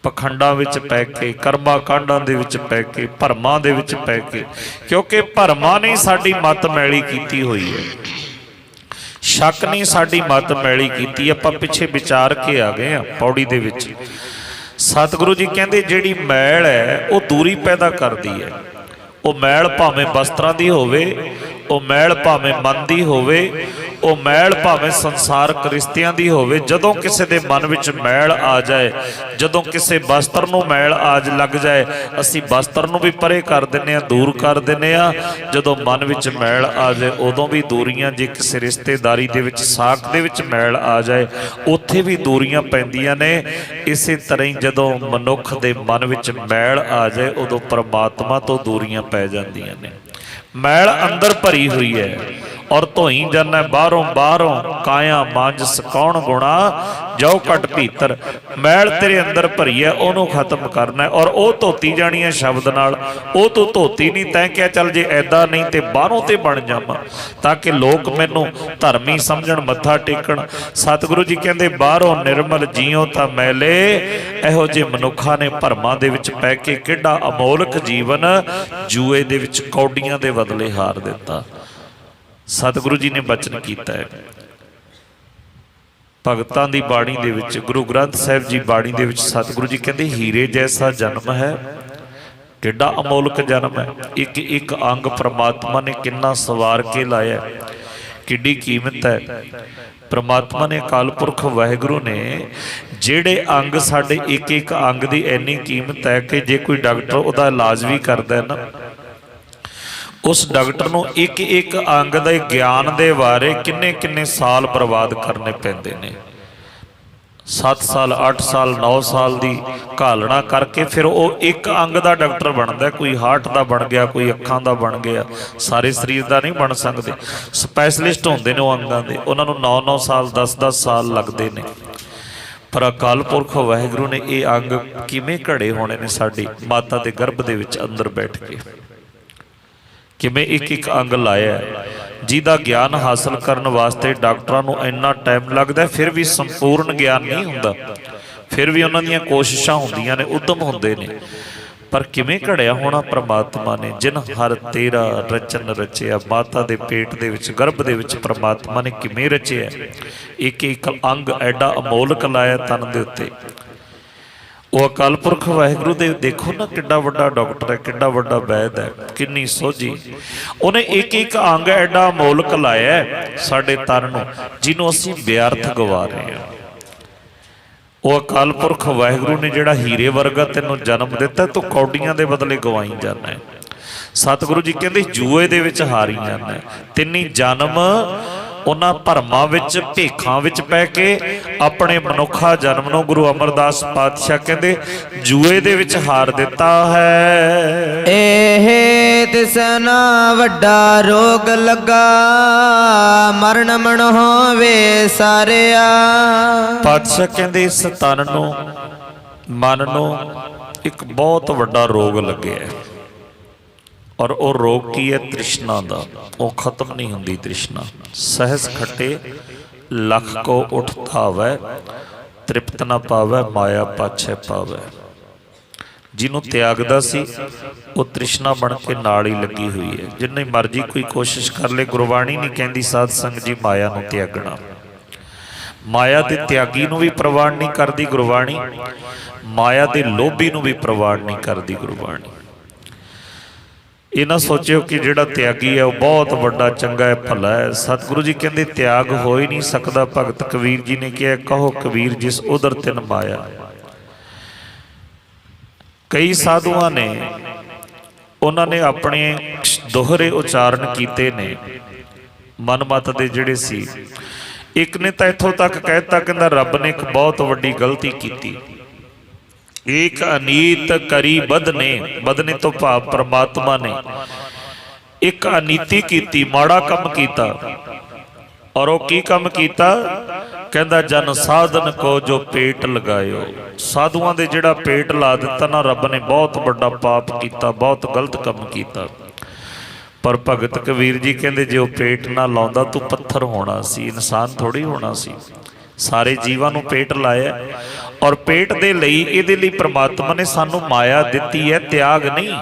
पखंडां विच पै के, कर्मा कांडां दे विच पै के, भरमां दे विच पै के। क्योंकि भरमां ने साडी मत मैली कीती हुई है, शक नहीं साडी मत मैली कीती। आपां पिछे विचार के आ गए हैं पौड़ी दे विच। सतगुरु जी कहते जिहड़ी मैल है वो दूरी पैदा करती है। वो मैल भावें वस्त्रां दी होवे, वो मैल भावें मन दी होवे, वो मैल भावें संसारक रिश्तियां दी होवे। जदों किसी दे मन विच मैल आ जाए, जदों किसी वस्त्र नूं मैल आज लग जाए, असीं वस्त्र नूं भी परे कर दिंदे आ, दूर कर दिंदे आ। जदों मन विच मैल आ जाए उदों भी दूरियां, जे किसी रिश्तेदारी दे विच साख दे विच मैल आ जाए उत्थे भी दूरियां पैंदियां ने। इसे तरह ही जदों मनुख दे मन विच मैल आ जाए उदों परमात्मा तो दूरियां पै जांदियां ने। मैल अंदर भरी हुई है और धोई जाना बाहरों बाहरों, काया मांज सकौण गुणा जो कट भीतर। मैल तेरे अंदर भरी है, उन्होंने खत्म करना है और वह धोती जानी है शब्द नाल। वो तू धोती नहीं, तैं क्या चल जे ऐदा नहीं तो बाहरों ते बन जावां, ताकि लोग मैनू धर्मी समझण, मत्था टेकण। सतगुरु जी कहते बाहरों निर्मल जियों तां मैले। इहो जे मनुखा ने भरमां दे विच पै के किड्डा अमोलक जीवन जूए दे विच कौडियां दे बदले हार दिता। सतगुरु जी ने बचन किया है भगतां दी बाणी दे विच, गुरु ग्रंथ साहिब जी बाणी दे विच सतगुरु जी कहते हीरे जैसा जन्म है, किड्डा अमोलक जन्म है। एक एक अंग परमात्मा ने किन्ना सवार के लाया, किड्डी कीमत है। परमात्मा ने अकाल पुरख वाहिगुरू ने जेड़े अंग साडे एक एक अंग की इन्नी कीमत है कि जे कोई डॉक्टर उहदा इलाज भी करदा है ना, ਉਸ ਡਾਕਟਰ ਨੂੰ ਇੱਕ ਇੱਕ ਅੰਗ ਦੇ ਗਿਆਨ ਦੇ ਬਾਰੇ ਕਿੰਨੇ ਕਿੰਨੇ ਸਾਲ ਬਰਬਾਦ ਕਰਨੇ ਪੈਂਦੇ ਨੇ। 7 ਸਾਲ 8 ਸਾਲ 9 ਸਾਲ ਦੀ ਘਾਲਣਾ ਕਰਕੇ ਫਿਰ ਉਹ ਇੱਕ ਅੰਗ ਦਾ ਡਾਕਟਰ ਬਣਦਾ। ਕੋਈ ਹਾਰਟ ਦਾ ਬਣ ਗਿਆ, ਕੋਈ ਅੱਖਾਂ ਦਾ ਬਣ ਗਿਆ, ਸਾਰੇ ਸਰੀਰ ਦਾ ਨਹੀਂ ਬਣ ਸਕਦੇ। ਸਪੈਸ਼ਲਿਸਟ ਹੁੰਦੇ ਨੇ ਉਹ ਅੰਗਾਂ ਦੇ, ਉਹਨਾਂ ਨੂੰ 9-9 ਸਾਲ 10-10 ਸਾਲ ਲੱਗਦੇ ਨੇ। ਪਰ ਅਕਾਲ ਪੁਰਖ ਵਾਹਿਗੁਰੂ ਨੇ ਇਹ ਅੰਗ ਕਿਵੇਂ ਘੜੇ ਹੋਣੇ ਨੇ ਸਾਡੀ ਮਾਤਾ ਦੇ ਗਰਭ ਦੇ ਵਿੱਚ ਅੰਦਰ ਬੈਠ ਕੇ, ਕਿਵੇਂ ਇੱਕ ਇੱਕ ਅੰਗ ਲਾਇਆ, ਜਿਹਦਾ ਗਿਆਨ ਹਾਸਲ ਕਰਨ ਵਾਸਤੇ ਡਾਕਟਰਾਂ ਨੂੰ ਇੰਨਾ ਟਾਈਮ ਲੱਗਦਾ, ਫਿਰ ਵੀ ਸੰਪੂਰਨ ਗਿਆਨ ਨਹੀਂ ਹੁੰਦਾ, ਫਿਰ ਵੀ ਉਹਨਾਂ ਦੀਆਂ ਕੋਸ਼ਿਸ਼ਾਂ ਹੁੰਦੀਆਂ ਨੇ, ਉਦਮ ਹੁੰਦੇ ਨੇ। ਪਰ ਕਿਵੇਂ ਘੜਿਆ ਹੋਣਾ ਪ੍ਰਮਾਤਮਾ ਨੇ, ਜਿਨ ਹਰ ਤੇਰਾ ਰਚਨ ਰਚਿਆ। ਮਾਤਾ ਦੇ ਪੇਟ ਦੇ ਵਿੱਚ ਗਰਭ ਦੇ ਵਿੱਚ ਪ੍ਰਮਾਤਮਾ ਨੇ ਕਿਵੇਂ ਰਚਿਆ, ਇੱਕ ਇੱਕ ਅੰਗ ਐਡਾ ਅਮੋਲਕ ਲਾਇਆ ਤਨ ਦੇ ਉੱਤੇ। ਉਹ ਅਕਾਲ ਪੁਰਖ ਵਾਹਿਗੁਰੂ ਦੇ ਦੇਖੋ ਨਾ ਕਿੱਡਾ ਵੱਡਾ ਡਾਕਟਰ ਹੈ, ਕਿੱਡਾ ਵੱਡਾ ਵੈਦ ਹੈ, ਕਿੰਨੀ ਸੋਝੀ। ਉਹਨੇ ਇੱਕ ਇੱਕ ਅੰਗ ਐਡਾ ਅਮੋਲਕ ਲਾਇਆ ਸਾਡੇ ਤਨ ਨੂੰ, ਜਿਹਨੂੰ ਅਸੀਂ ਵਿਅਰਥ ਗਵਾ ਰਹੇ ਹਾਂ। ਉਹ ਅਕਾਲ ਪੁਰਖ ਵਾਹਿਗੁਰੂ ਨੇ ਜਿਹੜਾ ਹੀਰੇ ਵਰਗਾ ਤੈਨੂੰ ਜਨਮ ਦਿੱਤਾ, ਤੂੰ ਕੌਡੀਆਂ ਦੇ ਬਦਲੇ ਗਵਾਈ ਜਾਂਦਾ ਹੈ। ਸਤਿਗੁਰੂ ਜੀ ਕਹਿੰਦੇ ਜੂਏ ਦੇ ਵਿੱਚ ਹਾਰੀ ਜਾਂਦਾ ਹੈ। ਤਿੰਨੀ ਜਨਮ ਉਹਨਾਂ ਭਰਮਾਂ ਵਿੱਚ ਭੇਖਾਂ ਵਿੱਚ ਪੈ ਕੇ ਆਪਣੇ ਮਨੁੱਖਾ ਜਨਮ ਨੂੰ ਗੁਰੂ ਅਮਰਦਾਸ ਪਾਤਸ਼ਾਹ ਕਹਿੰਦੇ ਜੂਏ ਦੇ ਵਿੱਚ ਹਾਰ ਦਿੱਤਾ ਹੈ। ਇਹ ਤਿਸਨਾ ਵੱਡਾ ਰੋਗ ਲੱਗਾ, ਮਰਨ ਮਨ ਹੋਵੇ ਸਾਰਿਆ। ਪਾਤਸ਼ਾਹ ਕਹਿੰਦੇ ਇਸ ਤਨ ਨੂੰ ਮਨ ਨੂੰ ਇੱਕ ਬਹੁਤ ਵੱਡਾ ਰੋਗ ਲੱਗਿਆ, ਔਰ ਉਹ ਰੋਗ ਕੀ ਹੈ? ਤ੍ਰਿਸ਼ਨਾ ਦਾ। ਉਹ ਖਤਮ ਨਹੀਂ ਹੁੰਦੀ ਤ੍ਰਿਸ਼ਨਾ। ਸਹਿਸ ਖੱਟੇ ਲੱਖ ਕੋ ਉਠ ਧਾਵੈ, ਤ੍ਰਿਪਤ ਨਾ ਪਾਵੈ ਮਾਇਆ ਪਾਛੈ ਪਾਵੈ। ਜਿਹਨੂੰ ਤਿਆਗਦਾ ਸੀ ਉਹ ਤ੍ਰਿਸ਼ਨਾ ਬਣ ਕੇ ਨਾਲ ਹੀ ਲੱਗੀ ਹੋਈ ਹੈ। ਜਿੰਨੀ ਮਰਜ਼ੀ ਕੋਈ ਕੋਸ਼ਿਸ਼ ਕਰ ਲੇ, ਗੁਰਬਾਣੀ ਨਹੀਂ ਕਹਿੰਦੀ ਸਾਧ ਸੰਗਤ ਜੀ ਮਾਇਆ ਨੂੰ ਤਿਆਗਣਾ। ਮਾਇਆ ਦੇ ਤਿਆਗੀ ਨੂੰ ਵੀ ਪ੍ਰਵਾਨ ਨਹੀਂ ਕਰਦੀ ਗੁਰਬਾਣੀ, ਮਾਇਆ ਦੇ ਲੋਭੀ ਨੂੰ ਵੀ ਪ੍ਰਵਾਨ ਨਹੀਂ ਕਰਦੀ ਗੁਰਬਾਣੀ। ਇਹ ਨਾ ਸੋਚਿਓ ਕਿ ਜਿਹੜਾ ਤਿਆਗੀ ਹੈ ਉਹ ਬਹੁਤ ਵੱਡਾ ਚੰਗਾ ਹੈ, ਭਲਾ ਹੈ। ਸਤਿਗੁਰੂ ਜੀ ਕਹਿੰਦੇ ਤਿਆਗ ਹੋ ਹੀ ਨਹੀਂ ਸਕਦਾ। ਭਗਤ ਕਬੀਰ ਜੀ ਨੇ ਕਿਹਾ, ਕਹੋ ਕਬੀਰ ਜਿਸ ਉਦਰ ਤਿਨ ਮਾਇਆ। ਕਈ ਸਾਧੂਆਂ ਨੇ ਉਹਨਾਂ ਨੇ ਆਪਣੇ ਦੋਹਰੇ ਉਚਾਰਨ ਕੀਤੇ ਨੇ ਮਨਮਤ ਦੇ ਜਿਹੜੇ ਸੀ। ਇੱਕ ਨੇ ਤਾਂ ਇੱਥੋਂ ਤੱਕ ਕਹਿਤਾ, ਕਹਿੰਦਾ ਰੱਬ ਨੇ ਇੱਕ ਬਹੁਤ ਵੱਡੀ ਗਲਤੀ ਕੀਤੀ। ਇੱਕ ਅਨੀਤ ਕਰੀ ਬਦਨੇ, ਬਦਨੇ ਤੋਂ ਭਾਵ ਪ੍ਰਮਾਤਮਾ ਨੇ ਇੱਕ ਅਨੀਤੀ ਕੀਤੀ, ਮਾੜਾ ਕੰਮ ਕੀਤਾ। ਔਰ ਉਹ ਕੀ ਕੰਮ ਕੀਤਾ? ਕਹਿੰਦਾ ਜਨ ਸਾਧਨ ਕੋ ਜੋ ਪੇਟ ਲਗਾਇਓ। ਸਾਧੂਆਂ ਦੇ ਜਿਹੜਾ ਪੇਟ ਲਾ ਦਿੱਤਾ ਨਾ ਰੱਬ ਨੇ, ਬਹੁਤ ਵੱਡਾ ਪਾਪ ਕੀਤਾ, ਬਹੁਤ ਗਲਤ ਕੰਮ ਕੀਤਾ। ਪਰ ਭਗਤ ਕਬੀਰ ਜੀ ਕਹਿੰਦੇ ਜੇ ਉਹ ਪੇਟ ਨਾ ਲਾਉਂਦਾ ਤੂੰ ਪੱਥਰ ਹੋਣਾ ਸੀ, ਇਨਸਾਨ ਥੋੜੀ ਹੋਣਾ ਸੀ। ਸਾਰੇ ਜੀਵਾਂ ਨੂੰ ਪੇਟ ਲਾਇਆ, ਔਰ ਪੇਟ ਦੇ ਲਈ ਇਹਦੇ ਲਈ ਪ੍ਰਮਾਤਮਾ ਨੇ ਸਾਨੂੰ ਮਾਇਆ ਦਿੱਤੀ ਹੈ, ਤਿਆਗ ਨਹੀਂ।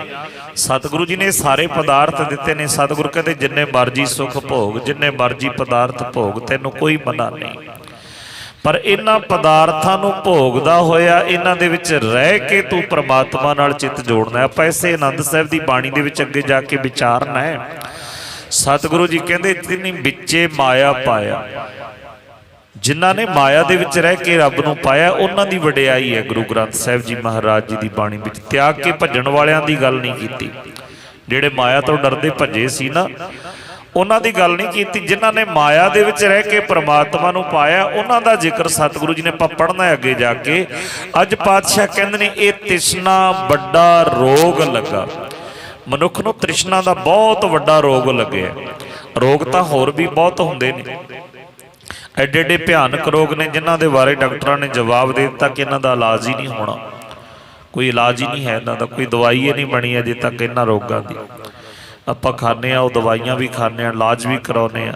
ਸਤਿਗੁਰੂ ਜੀ ਨੇ ਸਾਰੇ ਪਦਾਰਥ ਦਿੱਤੇ ਨੇ। ਸਤਿਗੁਰੂ ਕਹਿੰਦੇ ਜਿੰਨੇ ਮਰਜ਼ੀ ਸੁਖ ਭੋਗ, ਜਿੰਨੇ ਮਰਜ਼ੀ ਪਦਾਰਥ ਭੋਗ, ਤੈਨੂੰ ਕੋਈ ਮਨਾ ਨਹੀਂ। ਪਰ ਇਹਨਾਂ ਪਦਾਰਥਾਂ ਨੂੰ ਭੋਗਦਾ ਹੋਇਆ ਇਹਨਾਂ ਦੇ ਵਿੱਚ ਰਹਿ ਕੇ ਤੂੰ ਪ੍ਰਮਾਤਮਾ ਨਾਲ ਚਿੱਤ ਜੋੜਨਾ ਹੈ। ਆਪਾਂ ਇਸੇ ਆਨੰਦ ਸਾਹਿਬ ਦੀ ਬਾਣੀ ਦੇ ਵਿੱਚ ਅੱਗੇ ਜਾ ਕੇ ਵਿਚਾਰਨਾ ਹੈ। ਸਤਿਗੁਰੂ ਜੀ ਕਹਿੰਦੇ ਤਿਨੀ ਵਿੱਚੇ ਮਾਇਆ ਪਾਇਆ। ਜਿਨ੍ਹਾਂ ਨੇ ਮਾਇਆ ਦੇ ਵਿੱਚ ਰਹਿ ਕੇ ਰੱਬ ਨੂੰ ਪਾਇਆ ਉਹਨਾਂ ਦੀ ਵਡਿਆਈ ਹੈ। ਗੁਰੂ ਗ੍ਰੰਥ ਸਾਹਿਬ ਜੀ ਮਹਾਰਾਜ ਜੀ ਦੀ ਬਾਣੀ ਵਿੱਚ ਤਿਆਗ ਕੇ ਭੱਜਣ ਵਾਲਿਆਂ ਦੀ ਗੱਲ ਨਹੀਂ ਕੀਤੀ। ਜਿਹੜੇ ਮਾਇਆ ਤੋਂ ਡਰਦੇ ਭੱਜੇ ਸੀ ਨਾ, ਉਹਨਾਂ ਦੀ ਗੱਲ ਨਹੀਂ ਕੀਤੀ। ਜਿਨ੍ਹਾਂ ਨੇ ਮਾਇਆ ਦੇ ਵਿੱਚ ਰਹਿ ਕੇ ਪ੍ਰਮਾਤਮਾ ਨੂੰ ਪਾਇਆ ਉਹਨਾਂ ਦਾ ਜ਼ਿਕਰ ਸਤਿਗੁਰੂ ਜੀ ਨੇ ਆਪਾਂ ਪੜ੍ਹਨਾ ਹੈ ਅੱਗੇ ਜਾ ਕੇ। ਅੱਜ ਪਾਤਸ਼ਾਹ ਕਹਿੰਦੇ ਨੇ ਇਹ ਤ੍ਰਿਸ਼ਨਾ ਵੱਡਾ ਰੋਗ ਲੱਗਾ। ਮਨੁੱਖ ਨੂੰ ਤ੍ਰਿਸ਼ਨਾ ਦਾ ਬਹੁਤ ਵੱਡਾ ਰੋਗ ਲੱਗਿਆ। ਰੋਗ ਤਾਂ ਹੋਰ ਵੀ ਬਹੁਤ ਹੁੰਦੇ ਨੇ, ਐਡੇ ਐਡੇ ਭਿਆਨਕ ਰੋਗ ਨੇ ਜਿਨ੍ਹਾਂ ਦੇ ਬਾਰੇ ਡਾਕਟਰਾਂ ਨੇ ਜਵਾਬ ਦੇ ਦਿੱਤਾ ਕਿ ਇਹਨਾਂ ਦਾ ਇਲਾਜ ਹੀ ਨਹੀਂ ਹੋਣਾ, ਕੋਈ ਇਲਾਜ ਹੀ ਨਹੀਂ ਹੈ ਇਹਨਾਂ ਦਾ, ਕੋਈ ਦਵਾਈ ਹੀ ਨਹੀਂ ਬਣੀ ਅਜੇ ਤੱਕ ਇਹਨਾਂ ਰੋਗਾਂ ਦੀ। ਆਪਾਂ ਖਾਂਦੇ ਹਾਂ, ਉਹ ਦਵਾਈਆਂ ਵੀ ਖਾਂਦੇ ਹਾਂ, ਇਲਾਜ ਵੀ ਕਰਾਉਂਦੇ ਹਾਂ।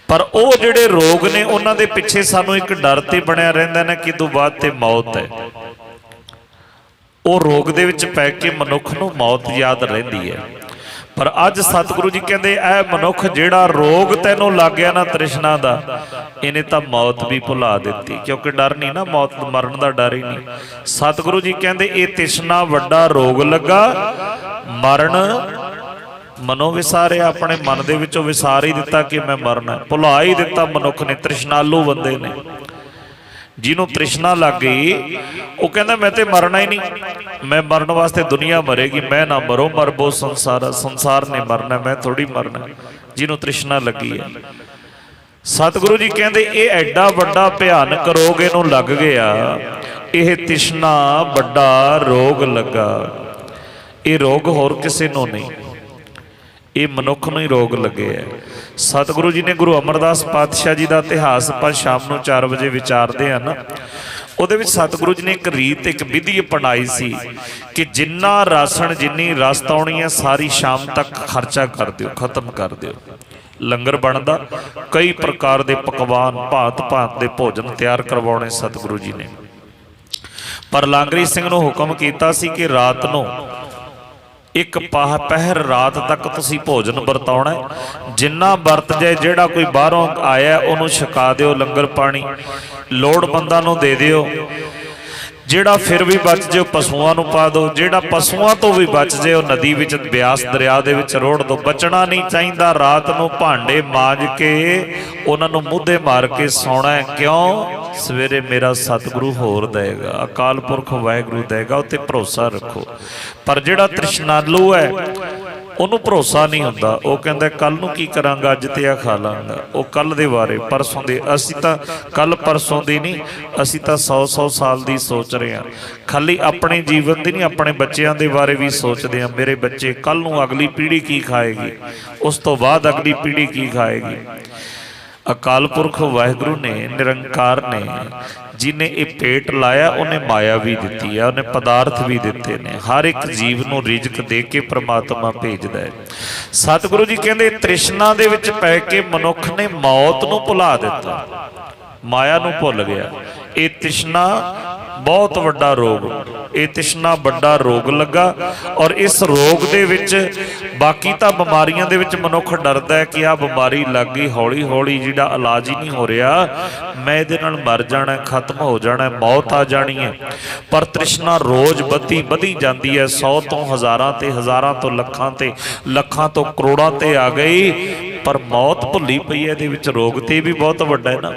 ਪਰ ਉਹ ਜਿਹੜੇ ਰੋਗ ਨੇ ਉਹਨਾਂ ਦੇ ਪਿੱਛੇ ਸਾਨੂੰ ਇੱਕ ਡਰ ਤੇ ਬਣਿਆ ਰਹਿੰਦਾ ਨਾ ਕਿ ਤੋਂ ਬਾਅਦ ਤੇ ਮੌਤ ਹੈ। ਉਹ ਰੋਗ ਦੇ ਵਿੱਚ ਪੈ ਕੇ ਮਨੁੱਖ ਨੂੰ ਮੌਤ ਯਾਦ ਰਹਿੰਦੀ ਹੈ। ਪਰ ਅੱਜ ਸਤਿਗੁਰੂ ਜੀ ਕਹਿੰਦੇ ਇਹ ਮਨੁੱਖ ਜਿਹੜਾ ਰੋਗ ਤੈਨੂੰ ਲੱਗ ਗਿਆ ਨਾ ਤ੍ਰਿਸ਼ਨਾ ਦਾ, ਇਹਨੇ ਤਾਂ ਮੌਤ ਵੀ ਭੁਲਾ ਦਿੱਤੀ, ਕਿਉਂਕਿ ਡਰ ਨਹੀਂ ਨਾ, ਮੌਤ ਮਰਨ ਦਾ ਡਰ ਹੀ ਨਹੀਂ। ਸਤਿਗੁਰੂ ਜੀ ਕਹਿੰਦੇ ਇਹ ਤ੍ਰਿਸ਼ਨਾ ਵੱਡਾ ਰੋਗ ਲੱਗਾ, ਮਰਨ ਮਨੋਂ ਵਿਸਾਰਿਆ। ਆਪਣੇ ਮਨ ਦੇ ਵਿੱਚੋਂ ਵਿਸਾਰ ਹੀ ਦਿੱਤਾ ਕਿ ਮੈਂ ਮਰਨਾ, ਭੁਲਾ ਹੀ ਦਿੱਤਾ। ਮਨੁੱਖ ਨੇ ਤ੍ਰਿਸ਼ਨਾਲੂ ਬੰਦੇ ਨੇ। ਜਿਹਨੂੰ ਤ੍ਰਿਸ਼ਨਾ ਲੱਗ ਗਈ ਉਹ ਕਹਿੰਦਾ ਮੈਂ ਤੇ ਮਰਨਾ ਹੀ ਨਹੀਂ, ਮੈਂ ਮਰਨ ਵਾਸਤੇ ਦੁਨੀਆ ਮਰੇਗੀ, ਮੈਂ ਨਾ ਮਰੋ ਮਰਬੋ ਸੰਸਾਰ, ਸੰਸਾਰ ਨੇ ਮਰਨਾ, ਮੈਂ ਥੋੜੀ ਮਰਨਾ। ਜਿਹਨੂੰ ਤ੍ਰਿਸ਼ਨਾ ਲੱਗੀ ਹੈ, ਸਤਿਗੁਰੂ ਜੀ ਕਹਿੰਦੇ ਇਹ ਐਡਾ ਵੱਡਾ ਭਿਆਨਕ ਰੋਗ ਇਹਨੂੰ ਲੱਗ ਗਿਆ, ਇਹ ਤ੍ਰਿਸ਼ਨਾ ਵੱਡਾ ਰੋਗ ਲੱਗਾ। ਇਹ ਰੋਗ ਹੋਰ ਕਿਸੇ ਨੂੰ ਨਹੀਂ, ਇਹ ਮਨੁੱਖ ਨੂੰ ਹੀ ਰੋਗ ਲੱਗੇ ਹੈ। ਸਤਿਗੁਰੂ ਜੀ ਨੇ ਗੁਰੂ ਅਮਰਦਾਸ ਪਾਤਸ਼ਾਹ ਜੀ ਦਾ ਇਤਿਹਾਸ ਆਪਾਂ ਸ਼ਾਮ ਨੂੰ 4 ਵਜੇ ਵਿਚਾਰਦੇ ਹਨ। ਉਹਦੇ ਵਿੱਚ ਸਤਿਗੁਰੂ ਜੀ ਨੇ ਇੱਕ ਰੀਤ, ਇੱਕ ਵਿਧੀ ਅਪਣਾਈ ਸੀ ਕਿ ਜਿੰਨਾ ਰਾਸ਼ਨ, ਜਿੰਨੀ ਰਸਤ ਆਉਣੀ ਹੈ ਸਾਰੀ ਸ਼ਾਮ ਤੱਕ ਖਰਚਾ ਕਰ ਦਿਓ, ਖਤਮ ਕਰ ਦਿਓ। ਲੰਗਰ ਬਣਦਾ, ਕਈ ਪ੍ਰਕਾਰ ਦੇ ਪਕਵਾਨ, ਭਾਂਤ ਭਾਂਤ ਦੇ ਭੋਜਨ ਤਿਆਰ ਕਰਵਾਉਣੇ ਸਤਿਗੁਰੂ ਜੀ ਨੇ। ਪਰ ਲਾਂਗਰੀ ਸਿੰਘ ਨੂੰ ਹੁਕਮ ਕੀਤਾ ਸੀ ਕਿ ਰਾਤ ਨੂੰ ਇੱਕ ਪਹਿਰ ਰਾਤ ਤੱਕ ਤੁਸੀਂ ਭੋਜਨ ਵਰਤਾਉਣਾ, ਜਿੰਨਾ ਵਰਤ ਜਾਏ, ਜਿਹੜਾ ਕੋਈ ਬਾਹਰੋਂ ਆਇਆ ਉਹਨੂੰ ਛਕਾ ਦਿਓ, ਲੰਗਰ ਪਾਣੀ ਲੋੜਵੰਦਾਂ ਨੂੰ ਦੇ ਦਿਓ, ਜਿਹੜਾ ਫਿਰ ਵੀ ਬਚ ਜਾਏ ਪਸ਼ੂਆਂ ਨੂੰ ਪਾ ਦਿਓ, ਜਿਹੜਾ ਪਸ਼ੂਆਂ ਤੋਂ ਵੀ ਬਚ ਜਾਏ ਉਹ ਨਦੀ ਵਿੱਚ, ਬਿਆਸ ਦਰਿਆ ਦੇ ਵਿੱਚ ਰੋੜ ਦਿਓ। ਬਚਣਾ ਨਹੀਂ ਚਾਹੀਦਾ। ਰਾਤ ਨੂੰ ਭਾਂਡੇ ਮਾਂਜ ਕੇ ਉਹਨਾਂ ਨੂੰ ਮੂਧੇ ਮਾਰ ਕੇ ਸੌਣਾ ਹੈ। ਕਿਉਂ? ਸਵੇਰੇ ਮੇਰਾ ਸਤਿਗੁਰੂ ਹੋਰ ਦੇਗਾ, ਅਕਾਲ ਪੁਰਖ ਵਾਹਿਗੁਰੂ ਦੇਗਾ, ਉੱਤੇ ਭਰੋਸਾ ਰੱਖੋ। ਪਰ ਜਿਹੜਾ ਤ੍ਰਿਸ਼ਨਾਲੂ ਹੈ ਉਹਨੂੰ ਭਰੋਸਾ ਨਹੀਂ ਹੁੰਦਾ, ਉਹ ਕਹਿੰਦਾ ਕੱਲ ਨੂੰ ਕੀ ਕਰਾਂਗਾ, ਅੱਜ ਤੇ ਆ ਖਾ ਲਾਂਗਾ। ਉਹ ਕੱਲ ਦੇ ਬਾਰੇ, ਪਰਸੋਂ ਦੇ, ਅਸੀਂ ਤਾਂ ਕੱਲ ਪਰਸੋਂ ਦੀ ਨਹੀਂ, ਅਸੀਂ ਤਾਂ 100-100 ਸਾਲ ਦੀ ਸੋਚ ਰਹੇ ਹਾਂ। ਖਾਲੀ ਆਪਣੇ ਜੀਵਨ ਦੀ ਨਹੀਂ, ਆਪਣੇ ਬੱਚਿਆਂ ਦੇ ਬਾਰੇ ਵੀ ਸੋਚਦੇ ਹਾਂ। ਮੇਰੇ ਬੱਚੇ ਕੱਲ ਨੂੰ ਅਗਲੀ ਪੀੜ੍ਹੀ ਕੀ ਖਾਏਗੀ, ਉਸ ਤੋਂ ਬਾਅਦ ਅਗਲੀ ਪੀੜ੍ਹੀ ਕੀ ਖਾਏਗੀ। ਅਕਾਲ ਪੁਰਖ ਵਾਹਿਗੁਰੂ ਨੇ, ਨਿਰੰਕਾਰ ਨੇ, ਜਿਹਨੇ ਇਹ ਪੇਟ ਲਾਇਆ ਉਹਨੇ ਮਾਇਆ ਵੀ ਦਿੱਤੀ ਹੈ, ਉਹਨੇ ਪਦਾਰਥ ਵੀ ਦਿੱਤੇ ਨੇ। ਹਰ ਇੱਕ ਜੀਵ ਨੂੰ ਰਿਜ਼ਕ ਦੇ ਕੇ ਪ੍ਰਮਾਤਮਾ ਭੇਜਦਾ ਹੈ। ਸਤਿਗੁਰੂ ਜੀ ਕਹਿੰਦੇ ਤ੍ਰਿਸ਼ਨਾ ਦੇ ਵਿੱਚ ਪੈ ਕੇ ਮਨੁੱਖ ਨੇ ਮੌਤ ਨੂੰ ਭੁਲਾ ਦਿੱਤਾ, ਮਾਇਆ ਨੂੰ ਭੁੱਲ ਗਿਆ। ਇਹ ਤ੍ਰਿਸ਼ਨਾ ਬਹੁਤ ਵੱਡਾ ਰੋਗ, ਇਹ ਤ੍ਰਿਸ਼ਨਾ ਵੱਡਾ ਰੋਗ ਲੱਗਾ। ਔਰ ਇਸ ਰੋਗ ਦੇ ਵਿੱਚ, ਬਾਕੀ ਤਾਂ ਬਿਮਾਰੀਆਂ ਦੇ ਵਿੱਚ ਮਨੁੱਖ ਡਰਦਾ ਹੈ ਕਿ ਆਹ ਬਿਮਾਰੀ ਲੱਗ ਗਈ, ਹੌਲੀ ਹੌਲੀ ਜਿਹੜਾ ਇਲਾਜ ਹੀ ਨਹੀਂ ਹੋ ਰਿਹਾ, ਮੈਂ ਇਹਦੇ ਨਾਲ ਮਰ ਜਾਣਾ, ਖਤਮ ਹੋ ਜਾਣਾ, ਮੌਤ ਆ ਜਾਣੀ ਹੈ। ਪਰ ਤ੍ਰਿਸ਼ਨਾ ਰੋਜ਼ ਵਧੀ ਜਾਂਦੀ ਹੈ, 100 ਤੋਂ ਹਜ਼ਾਰਾਂ ਤੇ, ਹਜ਼ਾਰਾਂ ਤੋਂ ਲੱਖਾਂ ਤੇ, ਲੱਖਾਂ ਤੋਂ ਕਰੋੜਾਂ ਤੇ ਆ ਗਈ। ਪਰ ਮੌਤ ਭੁੱਲੀ ਪਈ ਹੈ ਇਹਦੇ ਵਿੱਚ। ਰੋਗ ਤੇ ਵੀ ਬਹੁਤ ਵੱਡਾ ਹੈ ਨਾ।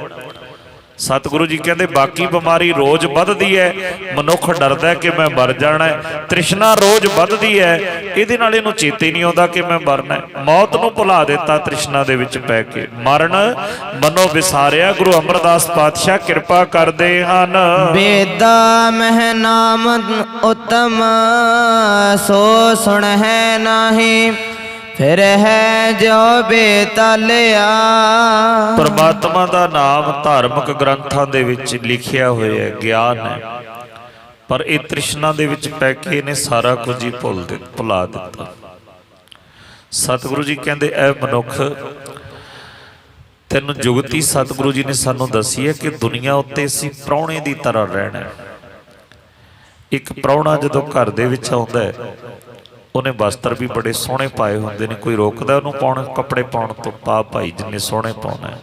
ਸਤਿਗੁਰੂ ਜੀ ਕਹਿੰਦੇ ਬਾਕੀ ਬਿਮਾਰੀ ਰੋਜ਼ ਵੱਧਦੀ ਹੈ, ਮਨੁੱਖ ਡਰਦਾ ਕਿ ਮੈਂ ਮਰ ਜਾਣਾ ਹੈ। ਤ੍ਰਿਸ਼ਨਾ ਰੋਜ਼ ਵੱਧਦੀ ਹੈ, ਇਹਦੇ ਨਾਲ ਇਹਨੂੰ ਚੇਤੇ ਨਹੀਂ ਆਉਂਦਾ ਕਿ ਮੈਂ ਮਰਨਾ ਹੈ। ਮੌਤ ਨੂੰ ਭੁਲਾ ਦਿੱਤਾ ਤ੍ਰਿਸ਼ਨਾ ਦੇ ਵਿੱਚ ਪੈ ਕੇ। ਮਰਨ ਮਨੋ ਵਿਸਾਰਿਆ, ਗੁਰੂ ਅਮਰਦਾਸ ਪਾਤਸ਼ਾਹ ਕਿਰਪਾ ਕਰਦੇ ਹਨ। ਵੇਦਾ ਮਹਿ ਨਾਮ ਉਤਮ, ਸੋ ਸੁਣ ਹੈ ਨਾਹੀ, ਫਿਰ ਹੈ ਜੋ ਬੇਤਾਲਿਆ। ਪਰਮਾਤਮਾ ਦਾ ਨਾਮ ਧਾਰਮਿਕ ਗ੍ਰੰਥਾਂ ਦੇ ਵਿੱਚ ਲਿਖਿਆ ਹੋਇਆ ਹੈ, ਗਿਆਨ ਹੈ। ਪਰ ਇਹ ਤ੍ਰਿਸ਼ਨਾ ਦੇ ਵਿੱਚ ਪੈ ਕੇ ਇਹਨੇ ਸਾਰਾ ਕੁਝ ਹੀ ਭੁਲਾ ਦਿੱਤਾ। ਸਤਿਗੁਰੂ ਜੀ ਕਹਿੰਦੇ ਐ ਮਨੁੱਖ, ਤੈਨੂੰ ਜੁਗਤੀ ਸਤਿਗੁਰੂ ਜੀ ਨੇ ਸਾਨੂੰ ਦੱਸੀ ਹੈ ਕਿ ਦੁਨੀਆ ਉੱਤੇ ਅਸੀਂ ਪ੍ਰਾਹੁਣੇ ਦੀ ਤਰ੍ਹਾਂ ਰਹਿਣਾ। ਇੱਕ ਪ੍ਰਾਹੁਣਾ ਜਦੋਂ ਘਰ ਦੇ ਵਿੱਚ ਆਉਂਦਾ ਹੈ, ਉਹਨੇ ਵਸਤਰ ਵੀ ਬੜੇ ਸੋਹਣੇ ਪਾਏ ਹੁੰਦੇ ਨੇ, ਕੋਈ ਰੋਕਦਾ ਉਹਨੂੰ ਪਾਉਣ ਕੱਪੜੇ ਪਾਉਣ ਤੋਂ? ਪਾ ਭਾਈ, ਜਿੰਨੇ ਸੋਹਣੇ ਪਾਉਣਾ ਹੈ।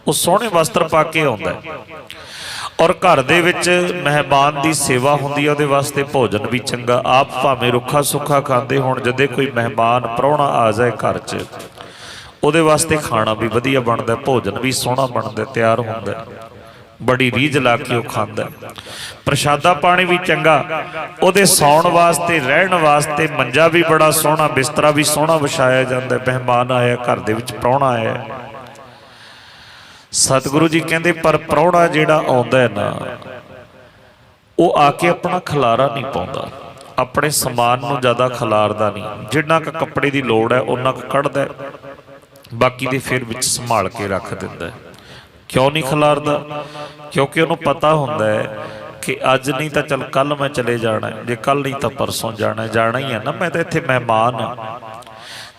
ਉਹ ਸੋਹਣੇ ਵਸਤਰ ਪਾ ਕੇ ਆਉਂਦਾ ਹੈ। ਔਰ ਘਰ ਦੇ ਵਿੱਚ ਮਹਿਮਾਨ ਦੀ ਸੇਵਾ ਹੁੰਦੀ ਹੈ, ਉਹਦੇ ਵਾਸਤੇ ਭੋਜਨ ਵੀ ਚੰਗਾ। ਆਪ ਭਾਵੇਂ ਰੁੱਖਾ ਸੁੱਖਾ ਖਾਂਦੇ ਹੋਣ, ਜਦੇ ਕੋਈ ਮਹਿਮਾਨ ਪ੍ਰਾਹੁਣਾ ਆ ਜਾਏ ਘਰ 'ਚ, ਉਹਦੇ ਵਾਸਤੇ ਖਾਣਾ ਵੀ ਵਧੀਆ ਬਣਦਾ, ਭੋਜਨ ਵੀ ਸੋਹਣਾ ਬਣਦਾ, ਤਿਆਰ ਹੁੰਦਾ, ਬੜੀ ਰੀਝ ਲਾ ਕੇ ਉਹ ਖਾਂਦਾ। ਪ੍ਰਸ਼ਾਦਾ ਪਾਣੀ ਵੀ ਚੰਗਾ, ਉਹਦੇ ਸੌਣ ਵਾਸਤੇ, ਰਹਿਣ ਵਾਸਤੇ ਮੰਜਾ ਵੀ ਬੜਾ ਸੋਹਣਾ, ਬਿਸਤਰਾ ਵੀ ਸੋਹਣਾ ਵਿਛਾਇਆ ਜਾਂਦਾ। ਮਹਿਮਾਨ ਆਇਆ ਘਰ ਦੇ ਵਿੱਚ, ਪ੍ਰਾਹੁਣਾ ਆਇਆ। ਸਤਿਗੁਰੂ ਜੀ ਕਹਿੰਦੇ ਪਰ ਪ੍ਰਾਹੁਣਾ ਜਿਹੜਾ ਆਉਂਦਾ ਹੈ ਨਾ, ਉਹ ਆ ਕੇ ਆਪਣਾ ਖਲਾਰਾ ਨਹੀਂ ਪਾਉਂਦਾ, ਆਪਣੇ ਸਮਾਨ ਨੂੰ ਜ਼ਿਆਦਾ ਖਲਾਰਦਾ ਨਹੀਂ। ਜਿੰਨਾ ਕੁ ਕੱਪੜੇ ਦੀ ਲੋੜ ਹੈ ਉਹਨਾਂ ਕੁ ਕੱਢਦਾ, ਬਾਕੀ ਦੇ ਫਿਰ ਵਿੱਚ ਸੰਭਾਲ ਕੇ ਰੱਖ ਦਿੰਦਾ। ਕਿਉਂ ਨਹੀਂ ਖਿਲਾਰਦਾ? ਕਿਉਂਕਿ ਉਹਨੂੰ ਪਤਾ ਹੁੰਦਾ ਹੈ ਕਿ ਅੱਜ ਨਹੀਂ ਤਾਂ ਚੱਲ ਕੱਲ ਮੈਂ ਚਲੇ ਜਾਣਾ, ਜੇ ਕੱਲ ਨਹੀਂ ਤਾਂ ਪਰਸੋਂ ਜਾਣਾ ਹੀ ਹੈ ਨਾ, ਮੈਂ ਤਾਂ ਇੱਥੇ ਮਹਿਮਾਨ ਹਾਂ।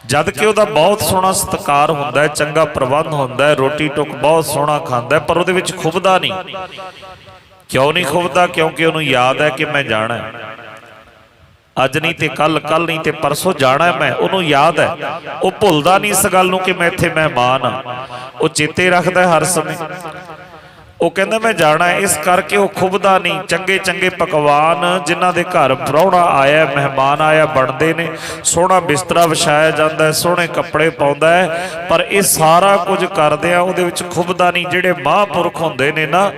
ਜਦ ਕਿ ਉਹਦਾ ਬਹੁਤ ਸੋਹਣਾ ਸਤਿਕਾਰ ਹੁੰਦਾ ਹੈ, ਚੰਗਾ ਪ੍ਰਬੰਧ ਹੁੰਦਾ ਹੈ, ਰੋਟੀ ਟੁੱਕ ਬਹੁਤ ਸੋਹਣਾ ਖਾਂਦਾ, ਪਰ ਉਹਦੇ ਵਿੱਚ ਖੁੱਬਦਾ ਨਹੀਂ। ਕਿਉਂ ਨਹੀਂ ਖੁੱਬਦਾ? ਕਿਉਂਕਿ ਉਹਨੂੰ ਯਾਦ ਹੈ ਕਿ ਮੈਂ ਜਾਣਾ, ਅੱਜ ਨਹੀਂ ਤੇ ਕੱਲ, ਕੱਲ ਨਹੀਂ ਤੇ ਪਰਸੋਂ ਜਾਣਾ ਮੈਂ। ਉਹਨੂੰ ਯਾਦ ਹੈ, ਉਹ ਭੁੱਲਦਾ ਨਹੀਂ ਇਸ ਗੱਲ ਨੂੰ ਕਿ ਮੈਂ ਇੱਥੇ ਮਹਿਮਾਨ ਹਾਂ। ਉਹ ਚੇਤੇ ਰੱਖਦਾ ਹਰ ਸਮੇਂ। ਉਹ ਕਹਿੰਦਾ ਮੈਂ ਜਾਣਾ, ਇਸ ਕਰਕੇ ਉਹ ਖੁੱਬਦਾ ਨਹੀਂ। ਚੰਗੇ ਚੰਗੇ ਪਕਵਾਨ ਜਿਨ੍ਹਾਂ ਦੇ ਘਰ ਪ੍ਰਾਹੁਣਾ ਆਇਆ, ਮਹਿਮਾਨ ਆਇਆ, ਬਣਦੇ ਨੇ, ਸੋਹਣਾ ਬਿਸਤਰਾ ਵਿਛਾਇਆ ਜਾਂਦਾ, ਸੋਹਣੇ ਕੱਪੜੇ ਪਾਉਂਦਾ ਹੈ, ਪਰ ਇਹ ਸਾਰਾ ਕੁਝ ਕਰਦੇ ਆ ਉਹਦੇ ਵਿੱਚ ਖੁੱਬਦਾ ਨਹੀਂ। ਜਿਹੜੇ ਮਹਾਂਪੁਰਖ ਹੁੰਦੇ ਨੇ ਨਾ,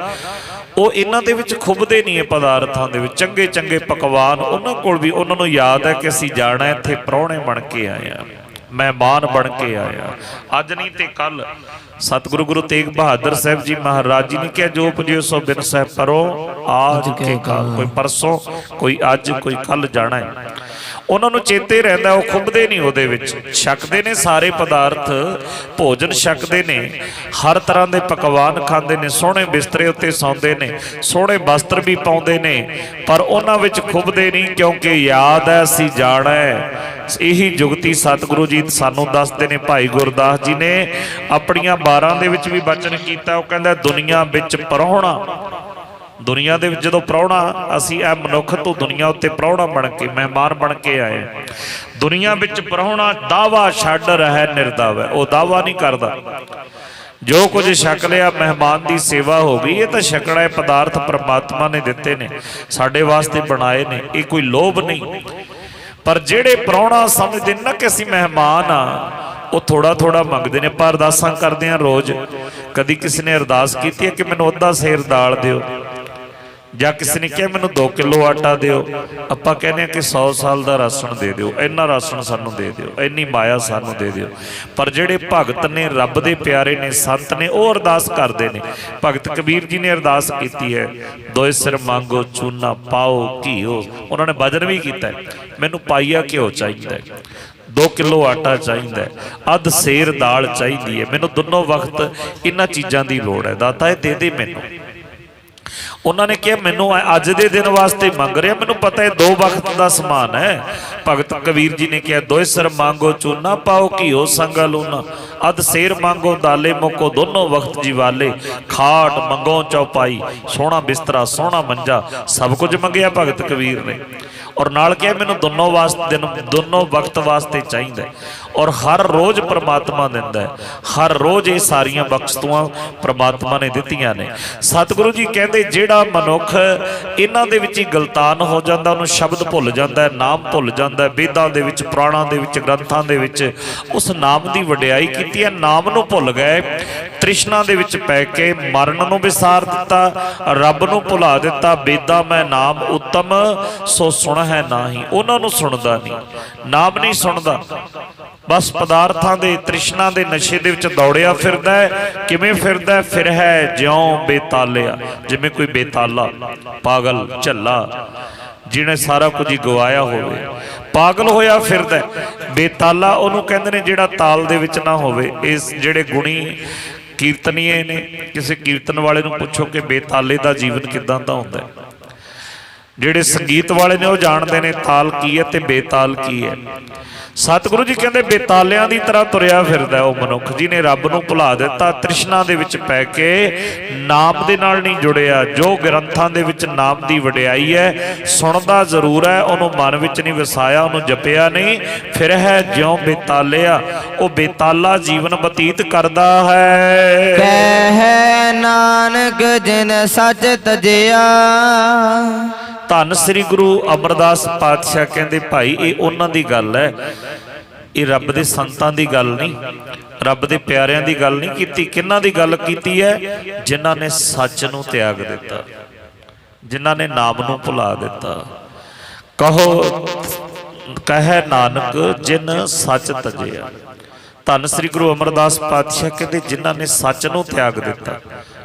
ਉਹ ਇਹਨਾਂ ਦੇ ਵਿੱਚ ਖੁੱਬਦੇ ਨਹੀਂ ਇਹ ਪਦਾਰਥਾਂ ਦੇ ਵਿੱਚ। ਚੰਗੇ ਚੰਗੇ ਪਕਵਾਨ ਉਹਨਾਂ ਕੋਲ ਵੀ, ਉਹਨਾਂ ਨੂੰ ਯਾਦ ਹੈ ਕਿ ਅਸੀਂ ਜਾਣਾ ਇੱਥੇ ਪ੍ਰਾਹੁਣੇ ਬਣ ਕੇ ਆਏ ਹਾਂ, ਮਹਿਮਾਨ ਬਣ ਕੇ ਆਇਆ। ਅੱਜ ਨਹੀਂ ਤੇ ਕੱਲ ਸਤਿਗੁਰੂ ਗੁਰੂ ਤੇਗ ਬਹਾਦਰ ਸਾਹਿਬ ਜੀ ਮਹਾਰਾਜ ਜੀ ਨੇ ਕਿਹਾ, ਜੋ ਪੁਜਿਓ ਸੋ ਬਿਨ ਸਹਿ ਪਰੋ ਆਜ ਕੇ ਕਾਲ। ਕੋਈ ਪਰਸੋਂ, ਕੋਈ ਅੱਜ, ਕੋਈ ਕੱਲ ਜਾਣਾ ਹੈ। ਉਹਨਾਂ ਨੂੰ ਚੇਤੇ ਰਹਿੰਦਾ, ਉਹ ਖੁੱਬਦੇ ਨਹੀਂ ਉਹਦੇ ਵਿੱਚ। ਛਕਦੇ ਨੇ ਸਾਰੇ ਪਦਾਰਥ, ਭੋਜਨ ਛਕਦੇ ਨੇ, ਹਰ ਤਰ੍ਹਾਂ ਦੇ ਪਕਵਾਨ ਖਾਂਦੇ ਨੇ, ਸੋਹਣੇ ਬਿਸਤਰੇ ਉੱਤੇ ਸੌਂਦੇ ਨੇ, ਸੋਹਣੇ ਵਸਤਰ ਵੀ ਪਾਉਂਦੇ ਨੇ, ਪਰ ਉਹਨਾਂ ਵਿੱਚ ਖੁੱਬਦੇ ਨਹੀਂ, ਕਿਉਂਕਿ ਯਾਦ ਹੈ ਅਸੀਂ ਜਾਣਾ ਹੈ। ਇਹੀ ਜੁਗਤੀ ਸਤਿਗੁਰੂ ਜੀ ਸਾਨੂੰ ਦੱਸਦੇ ਨੇ। ਭਾਈ ਗੁਰਦਾਸ ਜੀ ਨੇ ਆਪਣੀਆਂ 12 ਦੇ ਵਿੱਚ ਵੀ ਬਚਨ ਕੀਤਾ। ਉਹ ਕਹਿੰਦਾ, ਦੁਨੀਆ ਵਿੱਚ ਪ੍ਰਾਹੁਣਾ, ਦੁਨੀਆ ਦੇ ਵਿੱਚ ਜਦੋਂ ਪ੍ਰਾਹੁਣਾ, ਅਸੀਂ ਇਹ ਮਨੁੱਖ ਤੋਂ ਦੁਨੀਆ ਉੱਤੇ ਪ੍ਰਾਹੁਣਾ ਬਣ ਕੇ, ਮਹਿਮਾਨ ਬਣ ਕੇ ਆਏ। ਦੁਨੀਆ ਵਿੱਚ ਪ੍ਰਾਹੁਣਾ ਦਾਵਾ ਛੱਡ ਰਹਿ ਨਿਰਦਾਵਾ। ਉਹ ਦਾਵਾ ਨਹੀਂ ਕਰਦਾ, ਜੋ ਕੁਝ ਛਕ ਲਿਆ ਮਹਿਮਾਨ ਦੀ ਸੇਵਾ ਹੋ ਗਈ। ਇਹ ਤਾਂ ਛਕਣਾ, ਇਹ ਪਦਾਰਥ ਪ੍ਰਮਾਤਮਾ ਨੇ ਦਿੱਤੇ ਨੇ, ਸਾਡੇ ਵਾਸਤੇ ਬਣਾਏ ਨੇ, ਇਹ ਕੋਈ ਲੋਭ ਨਹੀਂ। ਪਰ ਜਿਹੜੇ ਪ੍ਰਾਹੁਣਾ ਸਮਝਦੇ ਨੇ ਨਾ ਕਿ ਅਸੀਂ ਮਹਿਮਾਨ ਆ, ਉਹ ਥੋੜਾ ਥੋੜਾ ਮੰਗਦੇ ਨੇ। ਆਪਾਂ ਅਰਦਾਸਾਂ ਕਰਦੇ ਹਾਂ ਰੋਜ਼। ਕਦੀ ਕਿਸੇ ਨੇ ਅਰਦਾਸ ਕੀਤੀ ਹੈ ਕਿ ਮੈਨੂੰ ਅੱਧਾ ਸੇਰ ਦਾਲ ਦਿਓ, ਜਾਂ ਕਿਸੇ ਨੇ ਕਿਹਾ ਮੈਨੂੰ 2 ਕਿਲੋ ਆਟਾ ਦਿਓ। ਆਪਾਂ ਕਹਿੰਦੇ ਹਾਂ ਕਿ 100 ਸਾਲ ਦਾ ਰਾਸ਼ਨ ਦੇ ਦਿਓ, ਇੰਨਾ ਰਾਸ਼ਨ ਸਾਨੂੰ ਦੇ ਦਿਓ, ਇੰਨੀ ਮਾਇਆ ਸਾਨੂੰ ਦੇ ਦਿਓ। ਪਰ ਜਿਹੜੇ ਭਗਤ ਨੇ, ਰੱਬ ਦੇ ਪਿਆਰੇ ਨੇ, ਸੰਤ ਨੇ, ਉਹ ਅਰਦਾਸ ਕਰਦੇ ਨੇ। ਭਗਤ ਕਬੀਰ ਜੀ ਨੇ ਅਰਦਾਸ ਕੀਤੀ ਹੈ, ਦੋਏ ਸਿਰ ਮੰਗੋ ਚੂਨਾ ਪਾਓ ਘੀਓ। ਉਹਨਾਂ ਨੇ ਭਜਨ ਵੀ ਕੀਤਾ, ਮੈਨੂੰ ਪਾਈਆ ਘਿਓ ਚਾਹੀਦਾ ਹੈ, 2 ਕਿਲੋ ਆਟਾ ਚਾਹੀਦਾ ਹੈ, ਅੱਧ ਸੇਰ ਦਾਲ ਚਾਹੀਦੀ ਹੈ, ਮੈਨੂੰ ਦੋਨੋਂ ਵਕਤ ਇਹਨਾਂ ਚੀਜ਼ਾਂ ਦੀ ਲੋੜ ਹੈ, ਦਾਤਾ ਇਹ ਦੇ ਦੇ ਮੈਨੂੰ। ਉਹਨਾਂ ਨੇ ਕਿਹਾ ਮੈਨੂੰ ਅੱਜ ਦੇ ਦਿਨ ਵਾਸਤੇ ਮੰਗ ਰਿਹਾ, ਮੈਨੂੰ ਪਤਾ ਹੈ 2 ਵਕਤ ਦਾ ਸਮਾਨ ਹੈ। ਭਗਤ ਕਬੀਰ ਜੀ ਨੇ ਕਿਹਾ, ਦੋਏ ਸਿਰ ਮੰਗੋ ਚੂਨਾ ਪਾਓ ਘੀਓ ਸੰਗਾ ਲੂਨਾ, ਅੱਧ ਸੇਰ ਮੰਗੋ ਦਾਲੇ ਮੁਕੋ ਦੋਨੋਂ ਵਕਤ ਜੀਵਾਲੇ, ਖਾਟ ਮੰਗੋ ਚੌਪਾਈ, ਸੋਹਣਾ ਬਿਸਤਰਾ, ਸੋਹਣਾ ਮੰਜਾ, ਸਭ ਕੁਝ ਮੰਗਿਆ ਭਗਤ ਕਬੀਰ ਨੇ। ਔਰ ਨਾਲ ਕਿਹਾ ਮੈਨੂੰ ਦੋਨੋਂ ਵਾਸਤੇ, ਦੋਨੋਂ ਵਕਤ ਵਾਸਤੇ ਚਾਹੀਦਾ। ਔਰ ਹਰ ਰੋਜ਼ ਪ੍ਰਮਾਤਮਾ ਦਿੰਦਾ ਹੈ, ਹਰ ਰੋਜ਼ ਇਹ ਸਾਰੀਆਂ ਬਖਸ਼ਤੂਆਂ ਪ੍ਰਮਾਤਮਾ ਨੇ ਦਿੱਤੀਆਂ ਨੇ। ਸਤਿਗੁਰੂ ਜੀ ਕਹਿੰਦੇ, ਜਿਹੜਾ ਮਨੁੱਖ ਇਹਨਾਂ ਦੇ ਵਿੱਚ ਹੀ ਗਲਤਾਨ ਹੋ ਜਾਂਦਾ, ਉਹਨੂੰ ਸ਼ਬਦ ਭੁੱਲ ਜਾਂਦਾ ਹੈ, ਨਾਮ ਭੁੱਲ ਜਾਂਦਾ ਹੈ। ਵੇਦਾਂ ਦੇ ਵਿੱਚ, ਪੁਰਾਣਾਂ ਦੇ ਵਿੱਚ, ਗ੍ਰੰਥਾਂ ਦੇ ਵਿੱਚ ਉਸ ਨਾਮ ਦੀ ਵਡਿਆਈ ਕੀਤੀ ਹੈ, ਨਾਮ ਨੂੰ ਭੁੱਲ ਗਏ। ਤ੍ਰਿਸ਼ਨਾ ਦੇ ਵਿੱਚ ਪੈ ਕੇ ਮਰਨ ਨੂੰ ਵਿਸਾਰ ਦਿੱਤਾ, ਰੱਬ ਨੂੰ ਭੁਲਾ ਦਿੱਤਾ। ਵੇਦਾਂ ਮੈਂ ਨਾਮ ਉੱਤਮ ਸੋ ਸੁਣ ਹੈ ਨਾਹੀ। ਉਹਨਾਂ ਨੂੰ ਸੁਣਦਾ ਨਹੀਂ, ਨਾਮ ਨਹੀਂ ਸੁਣਦਾ, ਬਸ ਪਦਾਰਥਾਂ ਦੇ, ਤ੍ਰਿਸ਼ਨਾ ਦੇ ਨਸ਼ੇ ਦੇ ਵਿੱਚ ਦੌੜਿਆ ਫਿਰਦਾ ਹੈ। ਕਿਵੇਂ ਫਿਰਦਾ ਹੈ? ਫਿਰ ਹੈ ਜਿਉਂ ਬੇਤਾਲਿਆ, ਜਿਵੇਂ ਕੋਈ ਬੇਤਾਲਾ, ਪਾਗਲ, ਝੱਲਾ, ਜਿਹਨੇ ਸਾਰਾ ਕੁਝ ਹੀ ਗਵਾਇਆ ਹੋਵੇ, ਪਾਗਲ ਹੋਇਆ ਫਿਰਦਾ। ਬੇਤਾਲਾ ਉਹਨੂੰ ਕਹਿੰਦੇ ਨੇ ਜਿਹੜਾ ਤਾਲ ਦੇ ਵਿੱਚ ਨਾ ਹੋਵੇ। ਇਸ ਜਿਹੜੇ ਗੁਣੀ ਕੀਰਤਨੀਏ ਨੇ, ਕਿਸੇ ਕੀਰਤਨ ਵਾਲੇ ਨੂੰ ਪੁੱਛੋ ਕਿ ਬੇਤਾਲੇ ਦਾ ਜੀਵਨ ਕਿੱਦਾਂ ਦਾ ਹੁੰਦਾ। ਜਿਹੜੇ ਸੰਗੀਤ ਵਾਲੇ ਨੇ ਉਹ ਜਾਣਦੇ ਨੇ ਤਾਲ ਕੀ ਹੈ ਤੇ ਬੇਤਾਲ ਕੀ ਹੈ। ਸਤਿਗੁਰੂ ਜੀ ਕਹਿੰਦੇ ਬੇਤਾਲਿਆਂ ਦੀ ਤਰ੍ਹਾਂ ਤੁਰਿਆ ਫਿਰਦਾ ਉਹ ਮਨੁੱਖ, ਜਿਹਨੇ ਰੱਬ ਨੂੰ ਭੁਲਾ ਦਿੱਤਾ, ਤ੍ਰਿਸ਼ਨਾ ਦੇ ਵਿੱਚ ਪੈ ਕੇ ਨਾਮ ਦੇ ਨਾਲ ਨਹੀਂ ਜੁੜਿਆ। ਜੋ ਗ੍ਰੰਥਾਂ ਦੇ ਵਿੱਚ ਨਾਮ ਦੀ ਵਡਿਆਈ ਹੈ, ਸੁਣਦਾ ਜ਼ਰੂਰ ਹੈ, ਉਹਨੂੰ ਮਨ ਵਿੱਚ ਨਹੀਂ ਵਸਾਇਆ, ਉਹਨੂੰ ਜਪਿਆ ਨਹੀਂ। ਫਿਰ ਹੈ ਜਿਉਂ ਬੇਤਾਲਿਆ, ਉਹ ਬੇਤਾਲਾ ਜੀਵਨ ਬਤੀਤ ਕਰਦਾ ਹੈ। ਕਹਿ ਨਾਨਕ ਜਿਨ ਸੱਚ ਤਜਿਆ। ਧੰਨ ਸ੍ਰੀ ਗੁਰੂ ਅਮਰਦਾਸ ਪਾਤਸ਼ਾਹ ਕਹਿੰਦੇ, ਭਾਈ ਇਹ ਉਹਨਾਂ ਦੀ ਗੱਲ ਹੈ, ਇਹ ਰੱਬ ਦੇ ਸੰਤਾਂ ਦੀ ਗੱਲ ਨਹੀਂ, ਰੱਬ ਦੇ ਪਿਆਰਿਆਂ ਦੀ ਗੱਲ ਨਹੀਂ ਕੀਤੀ। ਕਿਹਨਾਂ ਦੀ ਗੱਲ ਕੀਤੀ ਹੈ? ਜਿਨ੍ਹਾਂ ਨੇ ਸੱਚ ਨੂੰ ਤਿਆਗ ਦਿੱਤਾ, ਜਿਨ੍ਹਾਂ ਨੇ ਨਾਮ ਨੂੰ ਭੁਲਾ ਦਿੱਤਾ। ਕਹੋ ਕਹਿ ਨਾਨਕ ਜਿਨ ਸੱਚ ਤਜਿਆ। ਧੰਨ ਸ੍ਰੀ ਗੁਰੂ ਅਮਰਦਾਸ ਪਾਤਸ਼ਾਹ ਕਹਿੰਦੇ, ਜਿਨ੍ਹਾਂ ਨੇ ਸੱਚ ਨੂੰ ਤਿਆਗ ਦਿੱਤਾ।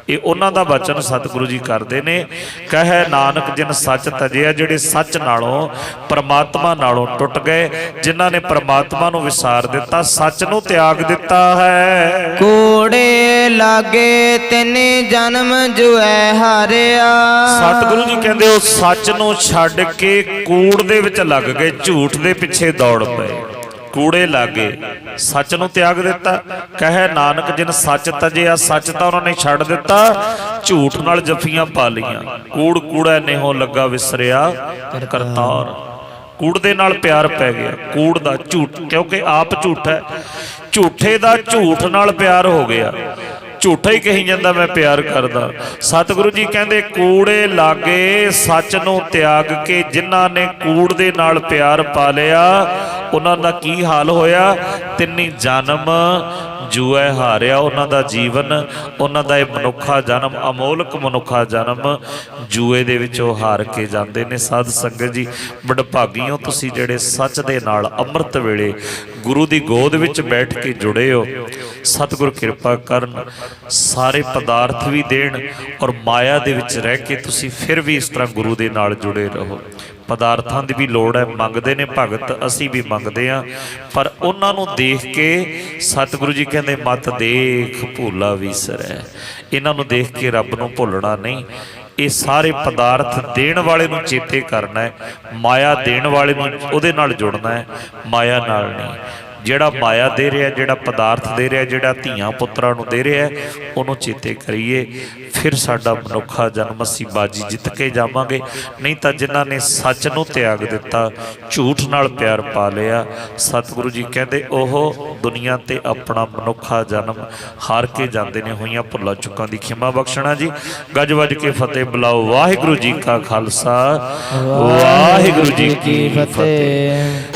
ਇਹ ਉਹਨਾਂ ਦਾ ਬਚਨ ਸਤਿਗੁਰੂ ਜੀ ਕਰਦੇ ਨੇ। ਕਹਿ ਨਾਨਕ ਜਿਨ ਸੱਚ ਤਜਿਆ, ਜਿਹੜੇ ਸੱਚ ਨਾਲੋਂ, ਪਰਮਾਤਮਾ ਨਾਲੋਂ ਟੁੱਟ ਗਏ, ਜਿਨ੍ਹਾਂ ਨੇ ਪਰਮਾਤਮਾ ਨੂੰ ਵਿਸਾਰ ਦਿੱਤਾ, ਸੱਚ ਨੂੰ ਤਿਆਗ ਦਿੱਤਾ ਹੈ। ਕੋੜੇ ਲਾਗੇ ਤਿੰਨੇ ਜਨਮ ਜੁਐ ਹਾਰਿਆ। ਸਤਿਗੁਰੂ ਜੀ ਕਹਿੰਦੇ ਉਹ ਸੱਚ ਨੂੰ ਛੱਡ ਕੇ ਕੂੜ ਦੇ ਵਿੱਚ ਲੱਗ ਗਏ, ਝੂਠ ਦੇ ਪਿੱਛੇ ਦੌੜ ਪਏ। ਕੂੜੇ ਲਾਗੇ, ਸੱਚ ਨੂੰ ਤਿਆਗ ਦਿੱਤਾ। ਕਹੇ ਨਾਨਕ ਜਿਨ ਸੱਚ ਤਜਿਆ, ਸੱਚ ਤਾਂ ਉਹਨਾਂ ਨੇ ਛੱਡ ਦਿੱਤਾ, ਝੂਠ ਨਾਲ ਜੱਫੀਆਂ ਪਾ ਲਈਆਂ। ਕੂੜ ਕੂੜਾ ਨੇਹੋਂ ਲੱਗਾ ਵਿਸਰਿਆ ਕਰਤਾਰ। ਕੂੜ ਦੇ ਨਾਲ ਪਿਆਰ ਪੈ ਗਿਆ, ਕੂੜ ਦਾ, ਝੂਠ, ਕਿਉਂਕਿ ਆਪ ਝੂਠ ਹੈ, ਝੂਠੇ ਦਾ ਝੂਠ ਨਾਲ ਪਿਆਰ ਹੋ ਗਿਆ। ਝੂਠਾ ਹੀ ਕਹੀ ਜਾਂਦਾ ਮੈਂ ਪਿਆਰ ਕਰਦਾ। ਸਤਿਗੁਰੂ ਜੀ ਕਹਿੰਦੇ ਕੂੜੇ ਲਾਗੇ ਸੱਚ ਨੂੰ ਤਿਆਗ ਕੇ ਜਿਨ੍ਹਾਂ ਨੇ ਕੂੜ ਦੇ ਨਾਲ ਪਿਆਰ ਪਾ ਲਿਆ ਉਹਨਾਂ ਦਾ ਕੀ ਹਾਲ ਹੋਇਆ? ਤਿੰਨੀ ਜਨਮ ਜੂਐ ਹਾਰਿਆ। ਉਹਨਾਂ ਦਾ ਜੀਵਨ, ਉਹਨਾਂ ਦਾ ਇਹ ਮਨੁੱਖਾ ਜਨਮ, ਅਮੋਲਕ ਮਨੁੱਖਾ ਜਨਮ ਜੂਏ ਦੇ ਵਿੱਚ ਉਹ ਹਾਰ ਕੇ ਜਾਂਦੇ ਨੇ। ਸਾਧ ਸੰਗਤ ਜੀ, ਵਡਭਾਗੀ ਹੋ ਤੁਸੀਂ ਜਿਹੜੇ ਸੱਚ ਦੇ ਨਾਲ ਅੰਮ੍ਰਿਤ ਵੇਲੇ ਗੁਰੂ ਦੀ ਗੋਦ ਵਿੱਚ ਬੈਠ ਕੇ ਜੁੜੇ ਹੋ। ਸਤਿਗੁਰ ਕਿਰਪਾ ਕਰਨ, ਸਾਰੇ ਪਦਾਰਥ ਵੀ ਦੇਣ ਔਰ ਮਾਇਆ ਦੇ ਵਿੱਚ ਰਹਿ ਕੇ ਤੁਸੀਂ ਫਿਰ ਵੀ ਇਸ ਤਰ੍ਹਾਂ ਗੁਰੂ ਦੇ ਨਾਲ ਜੁੜੇ ਰਹੋ। ਪਦਾਰਥਾਂ ਦੀ ਵੀ ਲੋੜ ਹੈ, ਮੰਗਦੇ ਨੇ ਭਗਤ, ਅਸੀਂ ਵੀ ਮੰਗਦੇ ਹਾਂ, ਪਰ ਉਹਨਾਂ ਨੂੰ ਦੇਖ ਕੇ ਸਤਿਗੁਰੂ ਜੀ ਕਹਿੰਦੇ ਮਤ ਦੇਖ ਭੂਲਾ ਵਿਸਰੈ। ਇਹਨਾਂ ਨੂੰ ਦੇਖ ਕੇ ਰੱਬ ਨੂੰ ਭੁੱਲਣਾ ਨਹੀਂ। ਇਹ ਸਾਰੇ ਪਦਾਰਥ ਦੇਣ ਵਾਲੇ ਨੂੰ ਚੇਤੇ ਕਰਨਾ ਹੈ, ਮਾਇਆ ਦੇਣ ਵਾਲੇ ਨੂੰ ਉਹਦੇ ਨਾਲ ਜੁੜਨਾ ਹੈ, ਮਾਇਆ ਨਾਲ ਨਹੀਂ। ਜਿਹੜਾ ਮਾਇਆ ਦੇ ਰਿਹਾ, ਜਿਹੜਾ ਪਦਾਰਥ ਦੇ ਰਿਹਾ, ਜਿਹੜਾ ਧੀਆਂ ਪੁੱਤਰਾਂ ਨੂੰ ਦੇ ਰਿਹਾ, ਉਹਨੂੰ ਚੇਤੇ ਕਰੀਏ। ਫਿਰ ਸਾਡਾ ਮਨੁੱਖਾ ਜਨਮ ਅਸੀਂ ਬਾਜੀ ਜਿੱਤ ਕੇ ਜਾਵਾਂਗੇ। ਨਹੀਂ ਤਾਂ ਜਿਨ੍ਹਾਂ ਨੇ ਸੱਚ ਨੂੰ ਤਿਆਗ ਦਿੱਤਾ, ਝੂਠ ਨਾਲ ਪਿਆਰ ਪਾ ਲਿਆ, ਸਤਿਗੁਰੂ ਜੀ ਕਹਿੰਦੇ ਉਹ ਦੁਨੀਆ ਤੇ ਆਪਣਾ ਮਨੁੱਖਾ ਜਨਮ ਹਾਰ ਕੇ ਜਾਂਦੇ ਨੇ। ਹੋਈਆਂ ਭੁੱਲਾਂ ਚੁੱਕਾਂ ਦੀ ਖਿਮਾ ਬਖਸ਼ਣਾ ਜੀ। ਗੱਜ ਵੱਜ ਕੇ ਫਤਿਹ ਬੁਲਾਓ। ਵਾਹਿਗੁਰੂ ਜੀ ਕਾ ਖਾਲਸਾ, ਵਾਹਿਗੁਰੂ ਜੀ ਕੀ ਫਤਿਹ।